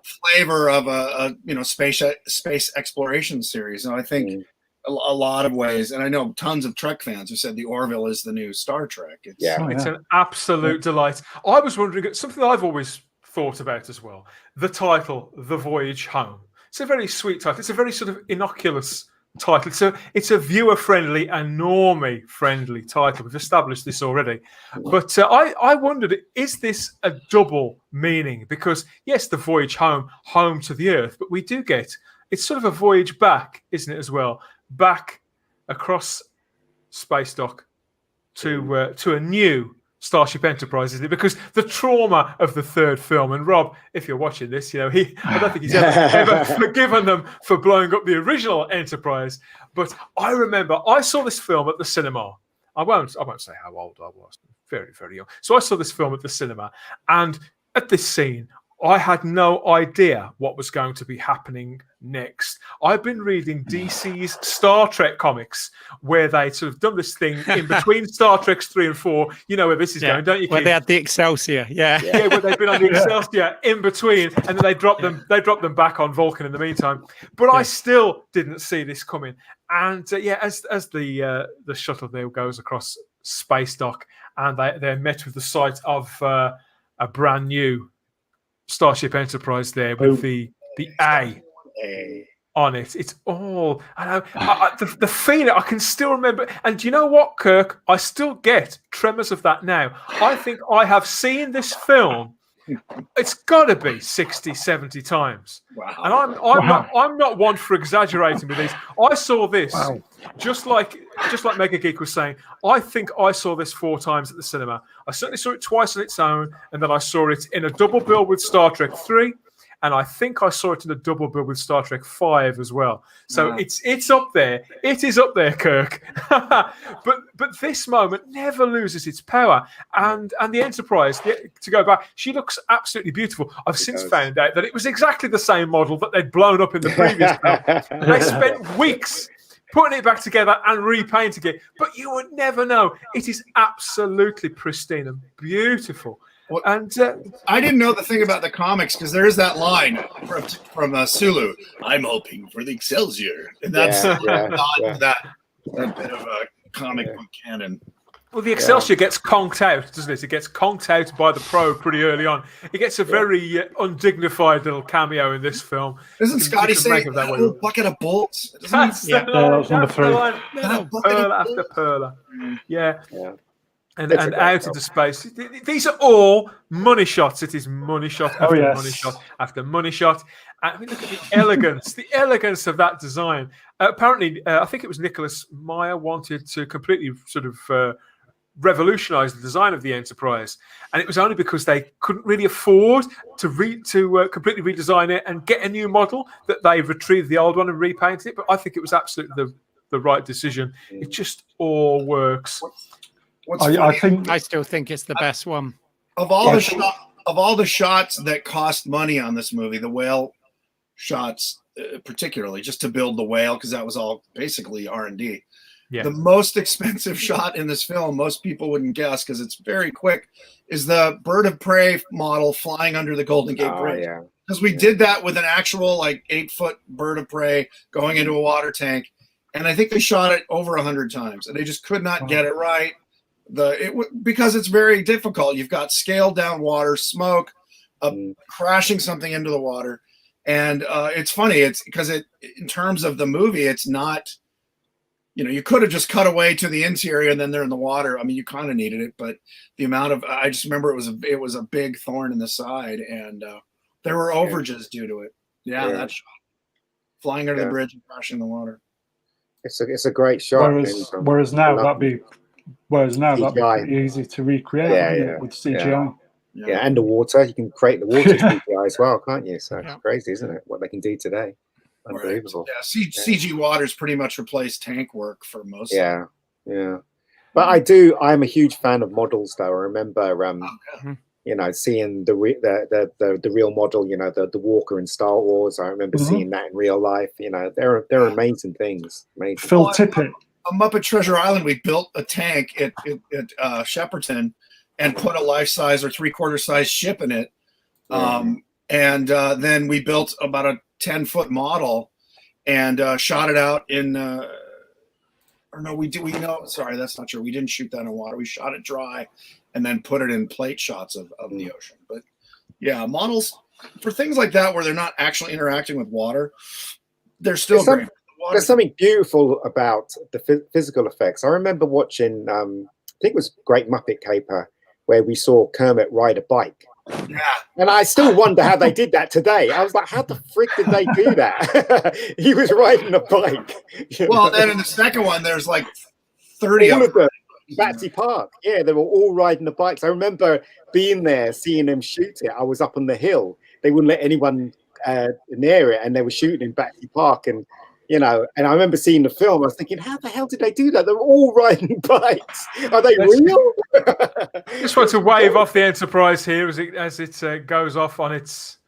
flavor of a space exploration series. And I think a lot of ways, and I know tons of Trek fans who said the Orville is the new Star Trek. It's an absolute delight. I was wondering, something that I've always thought about as well, the title, The Voyage Home. It's a very sweet title. It's a very sort of innocuous title. So it's a viewer-friendly and normie-friendly title. We've established this already. But I wondered, is this a double meaning? Because, yes, the voyage home to the Earth, but we do get, it's sort of a voyage back, isn't it, as well? Back across space dock to a new Starship Enterprise, isn't it? Because the trauma of the 3rd film, and Rob, if you're watching this, I don't think he's ever forgiven them for blowing up the original Enterprise. But I remember I saw this film at the cinema. I won't say how old I was. Very, very young. So I saw this film at the cinema, and at this scene, I had no idea what was going to be happening next. I've been reading DC's Star Trek comics where they sort of done this thing in between Star Trek 3 and 4. You know where this is going, don't you, where Keith? they had the Excelsior, yeah, where they've been on the Excelsior in between, and then they dropped them back on Vulcan in the meantime. But I still didn't see this coming. And as the shuttle there goes across space dock, and they're met with the sight of a brand new Starship Enterprise there with the A on it. It's all the feeling. I can still remember. And do you know what, Kirk? I still get tremors of that now. I think I have seen this film. It's got to be 60, 70 times. Wow. And I'm not one for exaggerating with these. I saw this just like Mega Geek was saying. I think I saw this 4 times at the cinema. I certainly saw it twice on its own, and then I saw it in a double bill with Star Trek 3. And I think I saw it in a double bill with Star Trek 5 as well. So it's up there. It is up there, Kirk. but this moment never loses its power. And the Enterprise, to go back, she looks absolutely beautiful. I've since found out that it was exactly the same model that they'd blown up in the previous film. They spent weeks putting it back together and repainting it. But you would never know. It is absolutely pristine and beautiful. Well, and I didn't know the thing about the comics because there is that line from Sulu. I'm hoping for the Excelsior, and that's not that bit of a comic book canon. Well, the Excelsior gets conked out, doesn't it? It gets conked out by the probe pretty early on. It gets a very undignified little cameo in this film. Doesn't Scotty say that little bucket of bolts? That's number 3. Pearl after Pearl. Yeah. And out into space. These are all money shots. It is money shot after money shot after money shot. I mean, look at the elegance of that design. Apparently, I think it was Nicholas Meyer wanted to completely sort of revolutionize the design of the Enterprise, and it was only because they couldn't really afford to completely redesign it and get a new model that they retrieved the old one and repainted it. But I think it was absolutely the right decision. It just all works. I still think it's the best one. Of all the shots that cost money on this movie, the whale shots particularly, just to build the whale, because that was all basically R&D. Yeah. The most expensive shot in this film, most people wouldn't guess because it's very quick, is the bird of prey model flying under the Golden Gate Bridge. Because we did that with an actual 8-foot bird of prey going into a water tank, and I think they shot it over 100 times, and they just could not get it right. Because it's very difficult. You've got scaled down water, smoke, crashing something into the water, and it's funny. It's because in terms of the movie, it's not. You could have just cut away to the interior and then they're in the water. I mean, you kind of needed it, but the amount of I just remember it was a big thorn in the side, and there were overages due to it. That shot, flying under the bridge and crashing in the water. It's a great shot. Whereas now that'd be pretty easy to recreate with CGI. Yeah, and the water. You can create the water CGI as well, can't you? So it's crazy, isn't it? What they can do today. Unbelievable. Yeah, CG waters pretty much replaced tank work for most. Yeah. But I'm a huge fan of models, though. I remember, seeing the real model. The Walker in Star Wars. I remember seeing that in real life. They're amazing things. Amazing. Phil Tippett. On Muppet Treasure Island, we built a tank at Shepperton and put a life-size or 3/4 size ship in it. And then we built about a 10-foot model and shot it out in sorry, that's not true. We didn't shoot that in water. We shot it dry and then put it in plate shots of the ocean. But yeah, models for things like that where they're not actually interacting with water, they're still great. There's something beautiful about the physical effects. I remember watching, I think it was Great Muppet Caper, where we saw Kermit ride a bike. Yeah. And I still wonder how they did that today. I was like, how the frick did they do that? He was riding a bike. Well, then in the second one, there's 30 of them. Batsy Park. Yeah, they were all riding the bikes. I remember being there, seeing them shoot it. I was up on the hill. They wouldn't let anyone near it, and they were shooting in Batsy Park. And you know, and I remember seeing the film. I was thinking, how the hell did they do that? They're all riding bikes. Are they real? Just want to wave off the Enterprise here as it goes off on its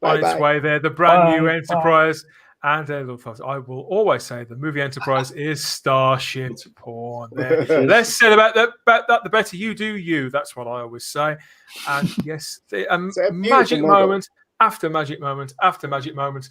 way there. The brand new Enterprise. And I will always say the movie Enterprise is starship porn. There. Less said about that, the better you do you. That's what I always say. And yes, magic moment after magic moment after magic moment.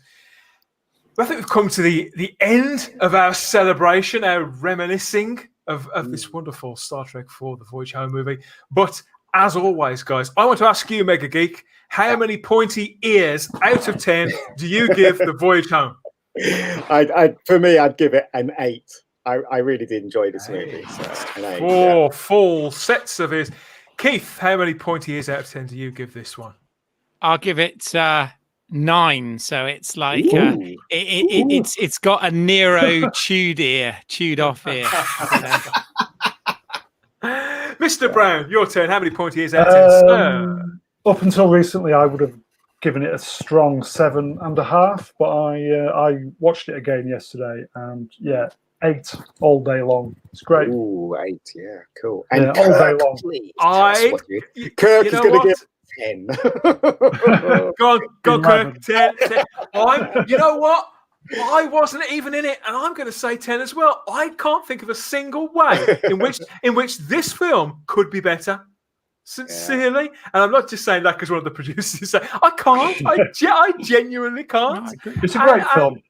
I think we've come to the end of our celebration, our reminiscing of this wonderful Star Trek IV, the Voyage Home movie. But as always, guys, I want to ask you, Mega Geek, how many pointy ears out of 10 do you give the Voyage Home? For me, I'd give it an 8. I really did enjoy this movie. So an 8, 4 full sets of ears. Keith, how many pointy ears out of 10 do you give this one? I'll give it 9. So it's like it's got a Nero chewed off ear. Mr. Brown, your turn. How many pointy ears out of 10? Up until recently, I would have given it a strong 7.5, but I watched it again yesterday, and 8 all day long. It's great. Ooh, 8, yeah, cool. And all day long. Please, Kirk is going to get 10. Go on, Kirk. 10. You know what? I wasn't even in it, and I'm going to say 10 as well. I can't think of a single way in which this film could be better. Sincerely, and I'm not just saying that because one of the producers said I can't. I genuinely can't. It's a great film.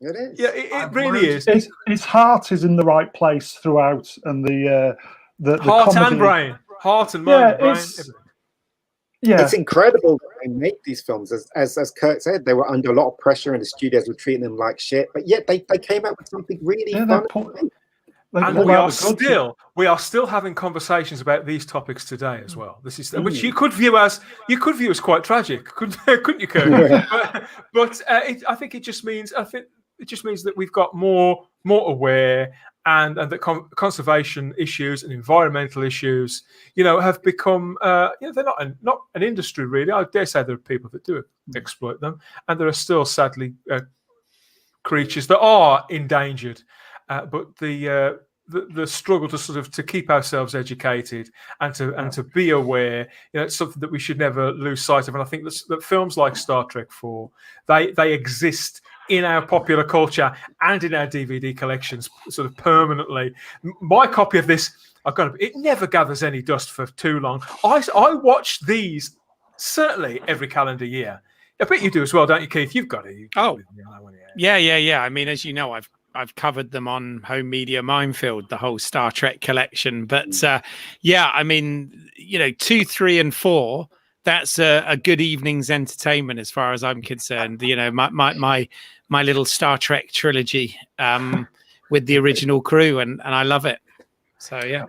It is. Yeah, it really is. His heart is in the right place throughout, and the heart comedy. And brain, heart and mind, brain. It's incredible that they make these films. As Kurt said, they were under a lot of pressure, and the studios were treating them like shit. But yet they came out with something really fun. And we are still having conversations about these topics today as well. This is which you could view as quite tragic, couldn't you, Kurt? but I think it just means that we've got more aware, and that conservation issues and environmental issues, have become they're not an industry really. I dare say there are people that do exploit them, and there are still sadly creatures that are endangered. But the struggle to keep ourselves educated and to be aware, it's something that we should never lose sight of. And I think that films like Star Trek IV, they exist in our popular culture and in our DVD collections sort of permanently. My copy of this, it never gathers any dust for too long. I watch these certainly every calendar year. I bet you do as well, don't you, Keith? You've got it. Yeah. I mean, as you know, I've covered them on Home Media Minefield, the whole Star Trek collection. But I mean, 2, 3, and 4. That's a good evening's entertainment as far as I'm concerned. My little Star Trek trilogy with the original crew, and I love it. So yeah,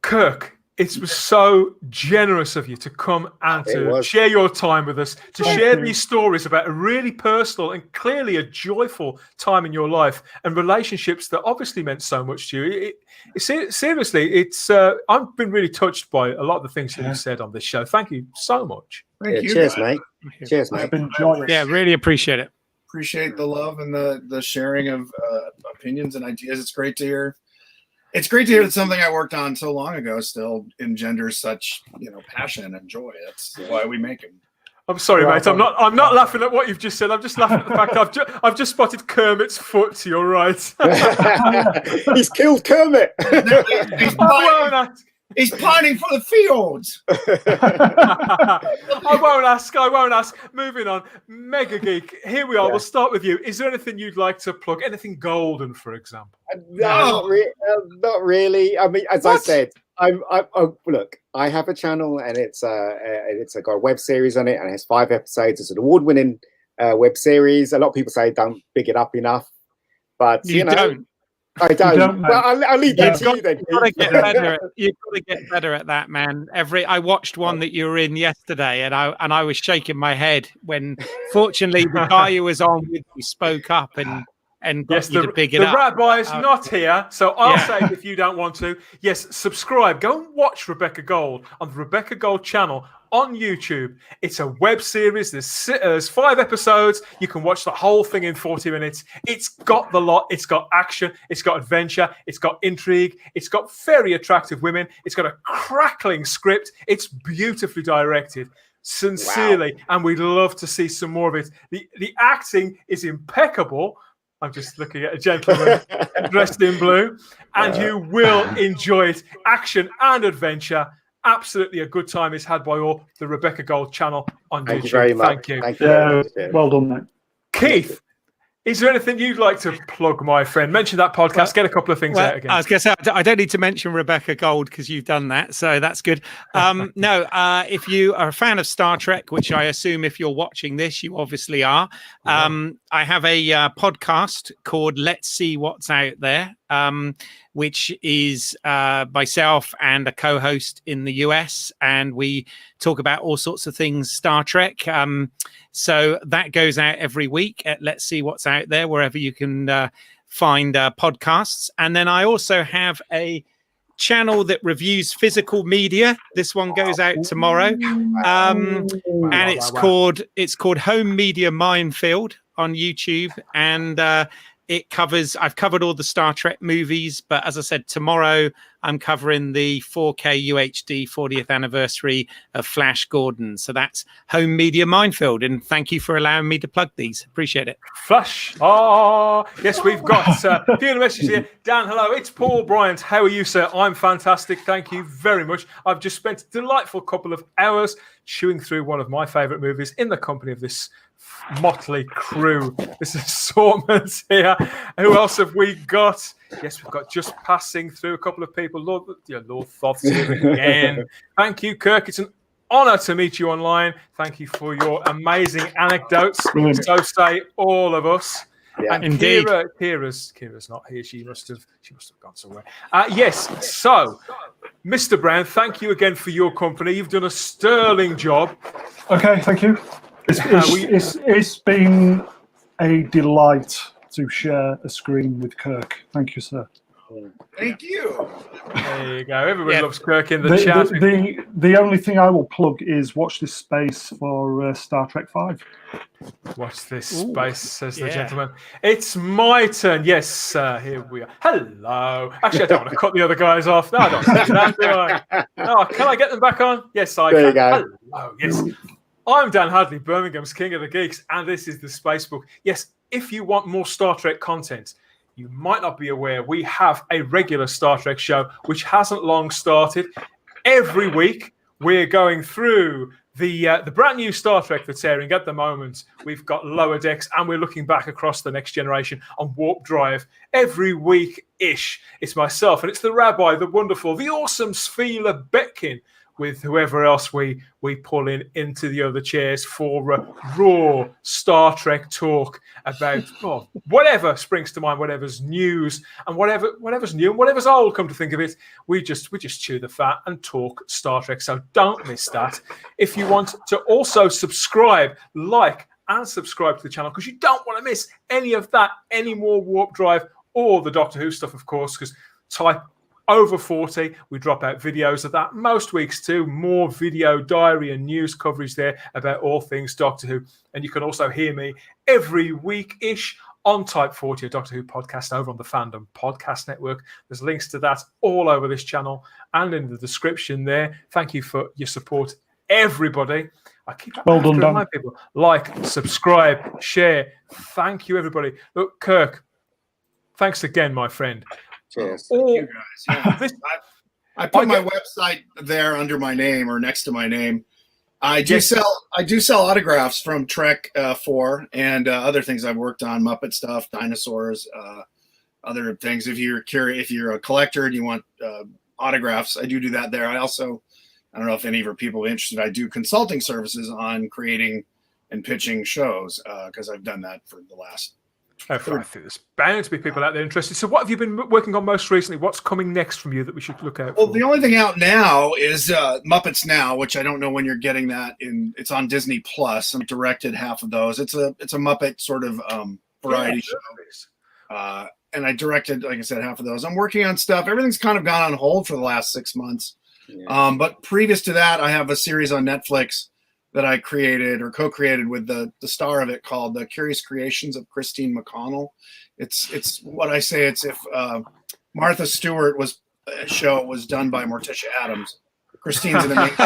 Kirk. It was so generous of you to come and to share your time with us, to share these stories about a really personal and clearly a joyful time in your life and relationships that obviously meant so much to you. Seriously, I've been really touched by a lot of the things that you said on this show. Thank you so much. Thank you. Cheers, mate. Cheers, mate. Yeah, really appreciate it. Appreciate the love and the sharing of opinions and ideas. It's great to hear. It's great to hear that something I worked on so long ago still engenders such, passion and joy. That's why we make them. I'm sorry, mate. I'm not laughing at what you've just said. I'm just laughing at the fact I've just spotted Kermit's foot. You're right. He's killed Kermit. He's pining for the fields. I won't ask. Moving on. Mega Geek, here we are. We'll start with you. Is there anything you'd like to plug? Anything golden, for example? No, not really. I mean, as I said, look, I have a channel, and it's got a web series on it, and it has 5 episodes. It's an award-winning web series. A lot of people say don't big it up enough, but you don't. I don't. Well, I'll leave that to you then. You've got to get better at that, man. I watched one that you were in yesterday, and I was shaking my head when, fortunately, the guy who was on with you spoke up and and got Yes, you to big it up. The rabbi's not here, so I'll say it if you don't want to. Yes, subscribe. Go and watch Rebecca Gold on the Rebecca Gold channel on YouTube. It's a web series. There's 5 episodes. You can watch the whole thing in 40 minutes. It's got the lot. It's got action. It's got adventure. It's got intrigue. It's got very attractive women. It's got a crackling script. It's beautifully directed. Sincerely, and we'd love to see some more of it. The acting is impeccable. I'm just looking at a gentleman dressed in blue, and you will enjoy it. Action and adventure. Absolutely a good time is had by all. The Rebecca Gold channel on YouTube. Thank you very much. Thank you. Thank you very much. Well done, mate. Keith, is there anything you'd like to plug, my friend? Mention that podcast. Get a couple of things out again. I was going to say, I don't need to mention Rebecca Gold because you've done that, so that's good. If you are a fan of Star Trek, which I assume if you're watching this, you obviously are, I have a podcast called Let's See What's Out There, which is myself and a co-host in the US, and we talk about all sorts of things Star Trek. So that goes out every week at Let's See What's Out There, wherever you can find podcasts. And then I also have a channel that reviews physical media. This one goes out tomorrow, and it's called Home Media Minefield on YouTube, and I've covered all the Star Trek movies, but as I said, tomorrow I'm covering the 4K UHD 40th anniversary of Flash Gordon. So that's Home Media Minefield, and thank you for allowing me to plug these. Appreciate it. Flash. Oh, yes, we've got a few messages here. Dan, hello. It's Paul Bryant. How are you, sir? I'm fantastic. Thank you very much. I've just spent a delightful couple of hours chewing through one of my favourite movies in the company of this motley crew. This assortment here. Who else have we got? Yes, we've got just passing through a couple of people. Lord Thoth's here again. Thank you, Kirk. It's an honour to meet you online. Thank you for your amazing anecdotes. So say all of us. Yeah. And Indeed. Kira's not here. She must have gone somewhere. Yes. So, Mr. Brown, thank you again for your company. You've done a sterling job. Okay, thank you. It's been a delight to share a screen with Kirk. Thank you, sir. Thank you. There you go. Everybody loves Kirk in the chat. The only thing I will plug is watch this space for Star Trek 5. Watch this space, says the gentleman. It's my turn. Yes, here we are. Hello. Actually, I don't want to cut the other guys off. No, I don't want to do that, do I? No, can I get them back on? Yes, I can. There you go. Hello. Yes. I'm Dan Hadley, Birmingham's King of the Geeks, and this is the Spacebook. Yes, if you want more Star Trek content, you might not be aware we have a regular Star Trek show which hasn't long started. Every week, we're going through the brand new Star Trek that's airing at the moment. We've got Lower Decks, and we're looking back across the Next Generation on Warp Drive every week-ish. It's myself, and it's the Rabbi, the wonderful, the awesome Sfila Betkin, with whoever else we pull into the other chairs for raw Star Trek talk about whatever springs to mind, whatever's news and whatever's new and whatever's old. Come to think of it, we just chew the fat and talk Star Trek. So don't miss that. If you want to also subscribe, like and subscribe to the channel, because you don't want to miss any of that, any more Warp Drive or the Doctor Who stuff, of course, because type over 40, we drop out videos of that most weeks too. More video diary and news coverage there about all things Doctor Who. And you can also hear me every week-ish on Type 40, a Doctor Who podcast over on the Fandom Podcast Network. There's links to that all over this channel and in the description there. Thank you for your support, everybody. I keep remind people, like, subscribe, share. Thank you, everybody. Look, Kirk, thanks again, my friend. Cheers. You guys. Yeah. I put my website there under my name or next to my name. I do sell autographs from Trek 4 and other things I've worked on, Muppet stuff, dinosaurs, other things. If you're curious, if you're a collector and you want autographs, I do that there. I don't know if any of your people are interested. I do consulting services on creating and pitching shows because I've done that for the last. I think there's bound to be people out there interested. So what have you been working on most recently? What's coming next from you that we should look out for? Well, the only thing out now is Muppets Now, which I don't know when you're getting that. It's on Disney Plus. I directed half of those. It's a Muppet sort of variety show. and I directed, like I said, half of those. I'm working on stuff. Everything's kind of gone on hold for the last 6 months. Yeah. But previous to that, I have a series on Netflix that I created or co-created with the star of it called The Curious Creations of Christine McConnell. It's what I say. It's if Martha Stewart show was done by Morticia Addams. Christine's an amazing.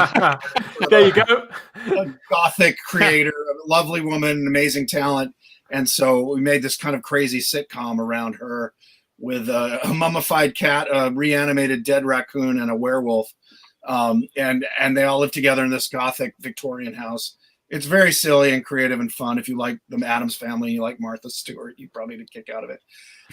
There you go. A gothic creator, a lovely woman, amazing talent. And so we made this kind of crazy sitcom around her with a mummified cat, a reanimated dead raccoon, and a werewolf. And they all live together in this gothic Victorian house. It's very silly and creative and fun. If you like the Addams Family, you like Martha Stewart, you probably get a kick out of it.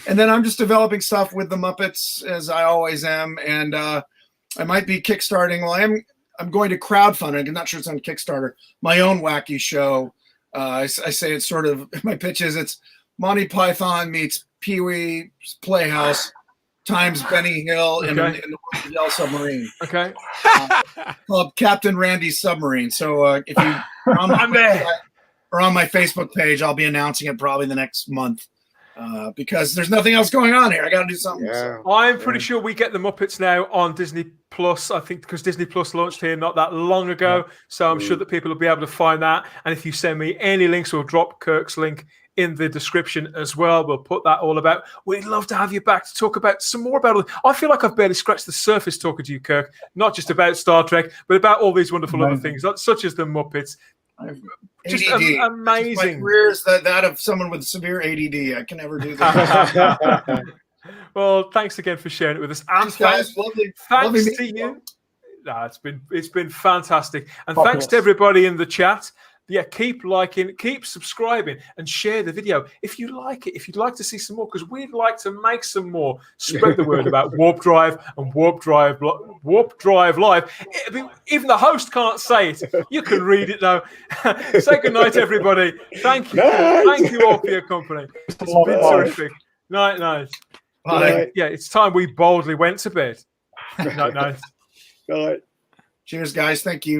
And then I'm just developing stuff with the Muppets, as I always am. And I might be kickstarting. Well, I'm going to crowdfund. I'm not sure it's on Kickstarter. My own wacky show. I say it's sort of, my pitch is it's Monty Python meets Pee-wee's Playhouse times Benny Hill in the Yell Submarine. Okay. Called Captain Randy's Submarine. So if you are on my Facebook page, I'll be announcing it probably the next month. Because there's nothing else going on here. I got to do something. Yeah. So. I'm pretty sure we get the Muppets now on Disney Plus. I think because Disney Plus launched here not that long ago. So I'm sure that people will be able to find that. And if you send me any links, we'll drop Kirk's link in the description as well. We'll put that all about. We'd love to have you back to talk about some more about it. I feel like I've barely scratched the surface talking to you, Kirk, not just about Star Trek, but about all these wonderful other things, such as the Muppets. Just amazing. My career is that of someone with severe ADD. I can never do that. Well, thanks again for sharing it with us. And thanks to you. No, it's been fantastic. And thanks to everybody in the chat. Yeah, keep liking, keep subscribing, and share the video if you like it. If you'd like to see some more, because we'd like to make some more. Spread the word about Warp Drive and Warp Drive Live. I mean, even the host can't say it. You can read it though. Say good night, everybody. Thank you. Thank you all for your company. It's been terrific. Night. Bye. Yeah, it's time we boldly went to bed. Night. Night. Cheers, guys. Thank you.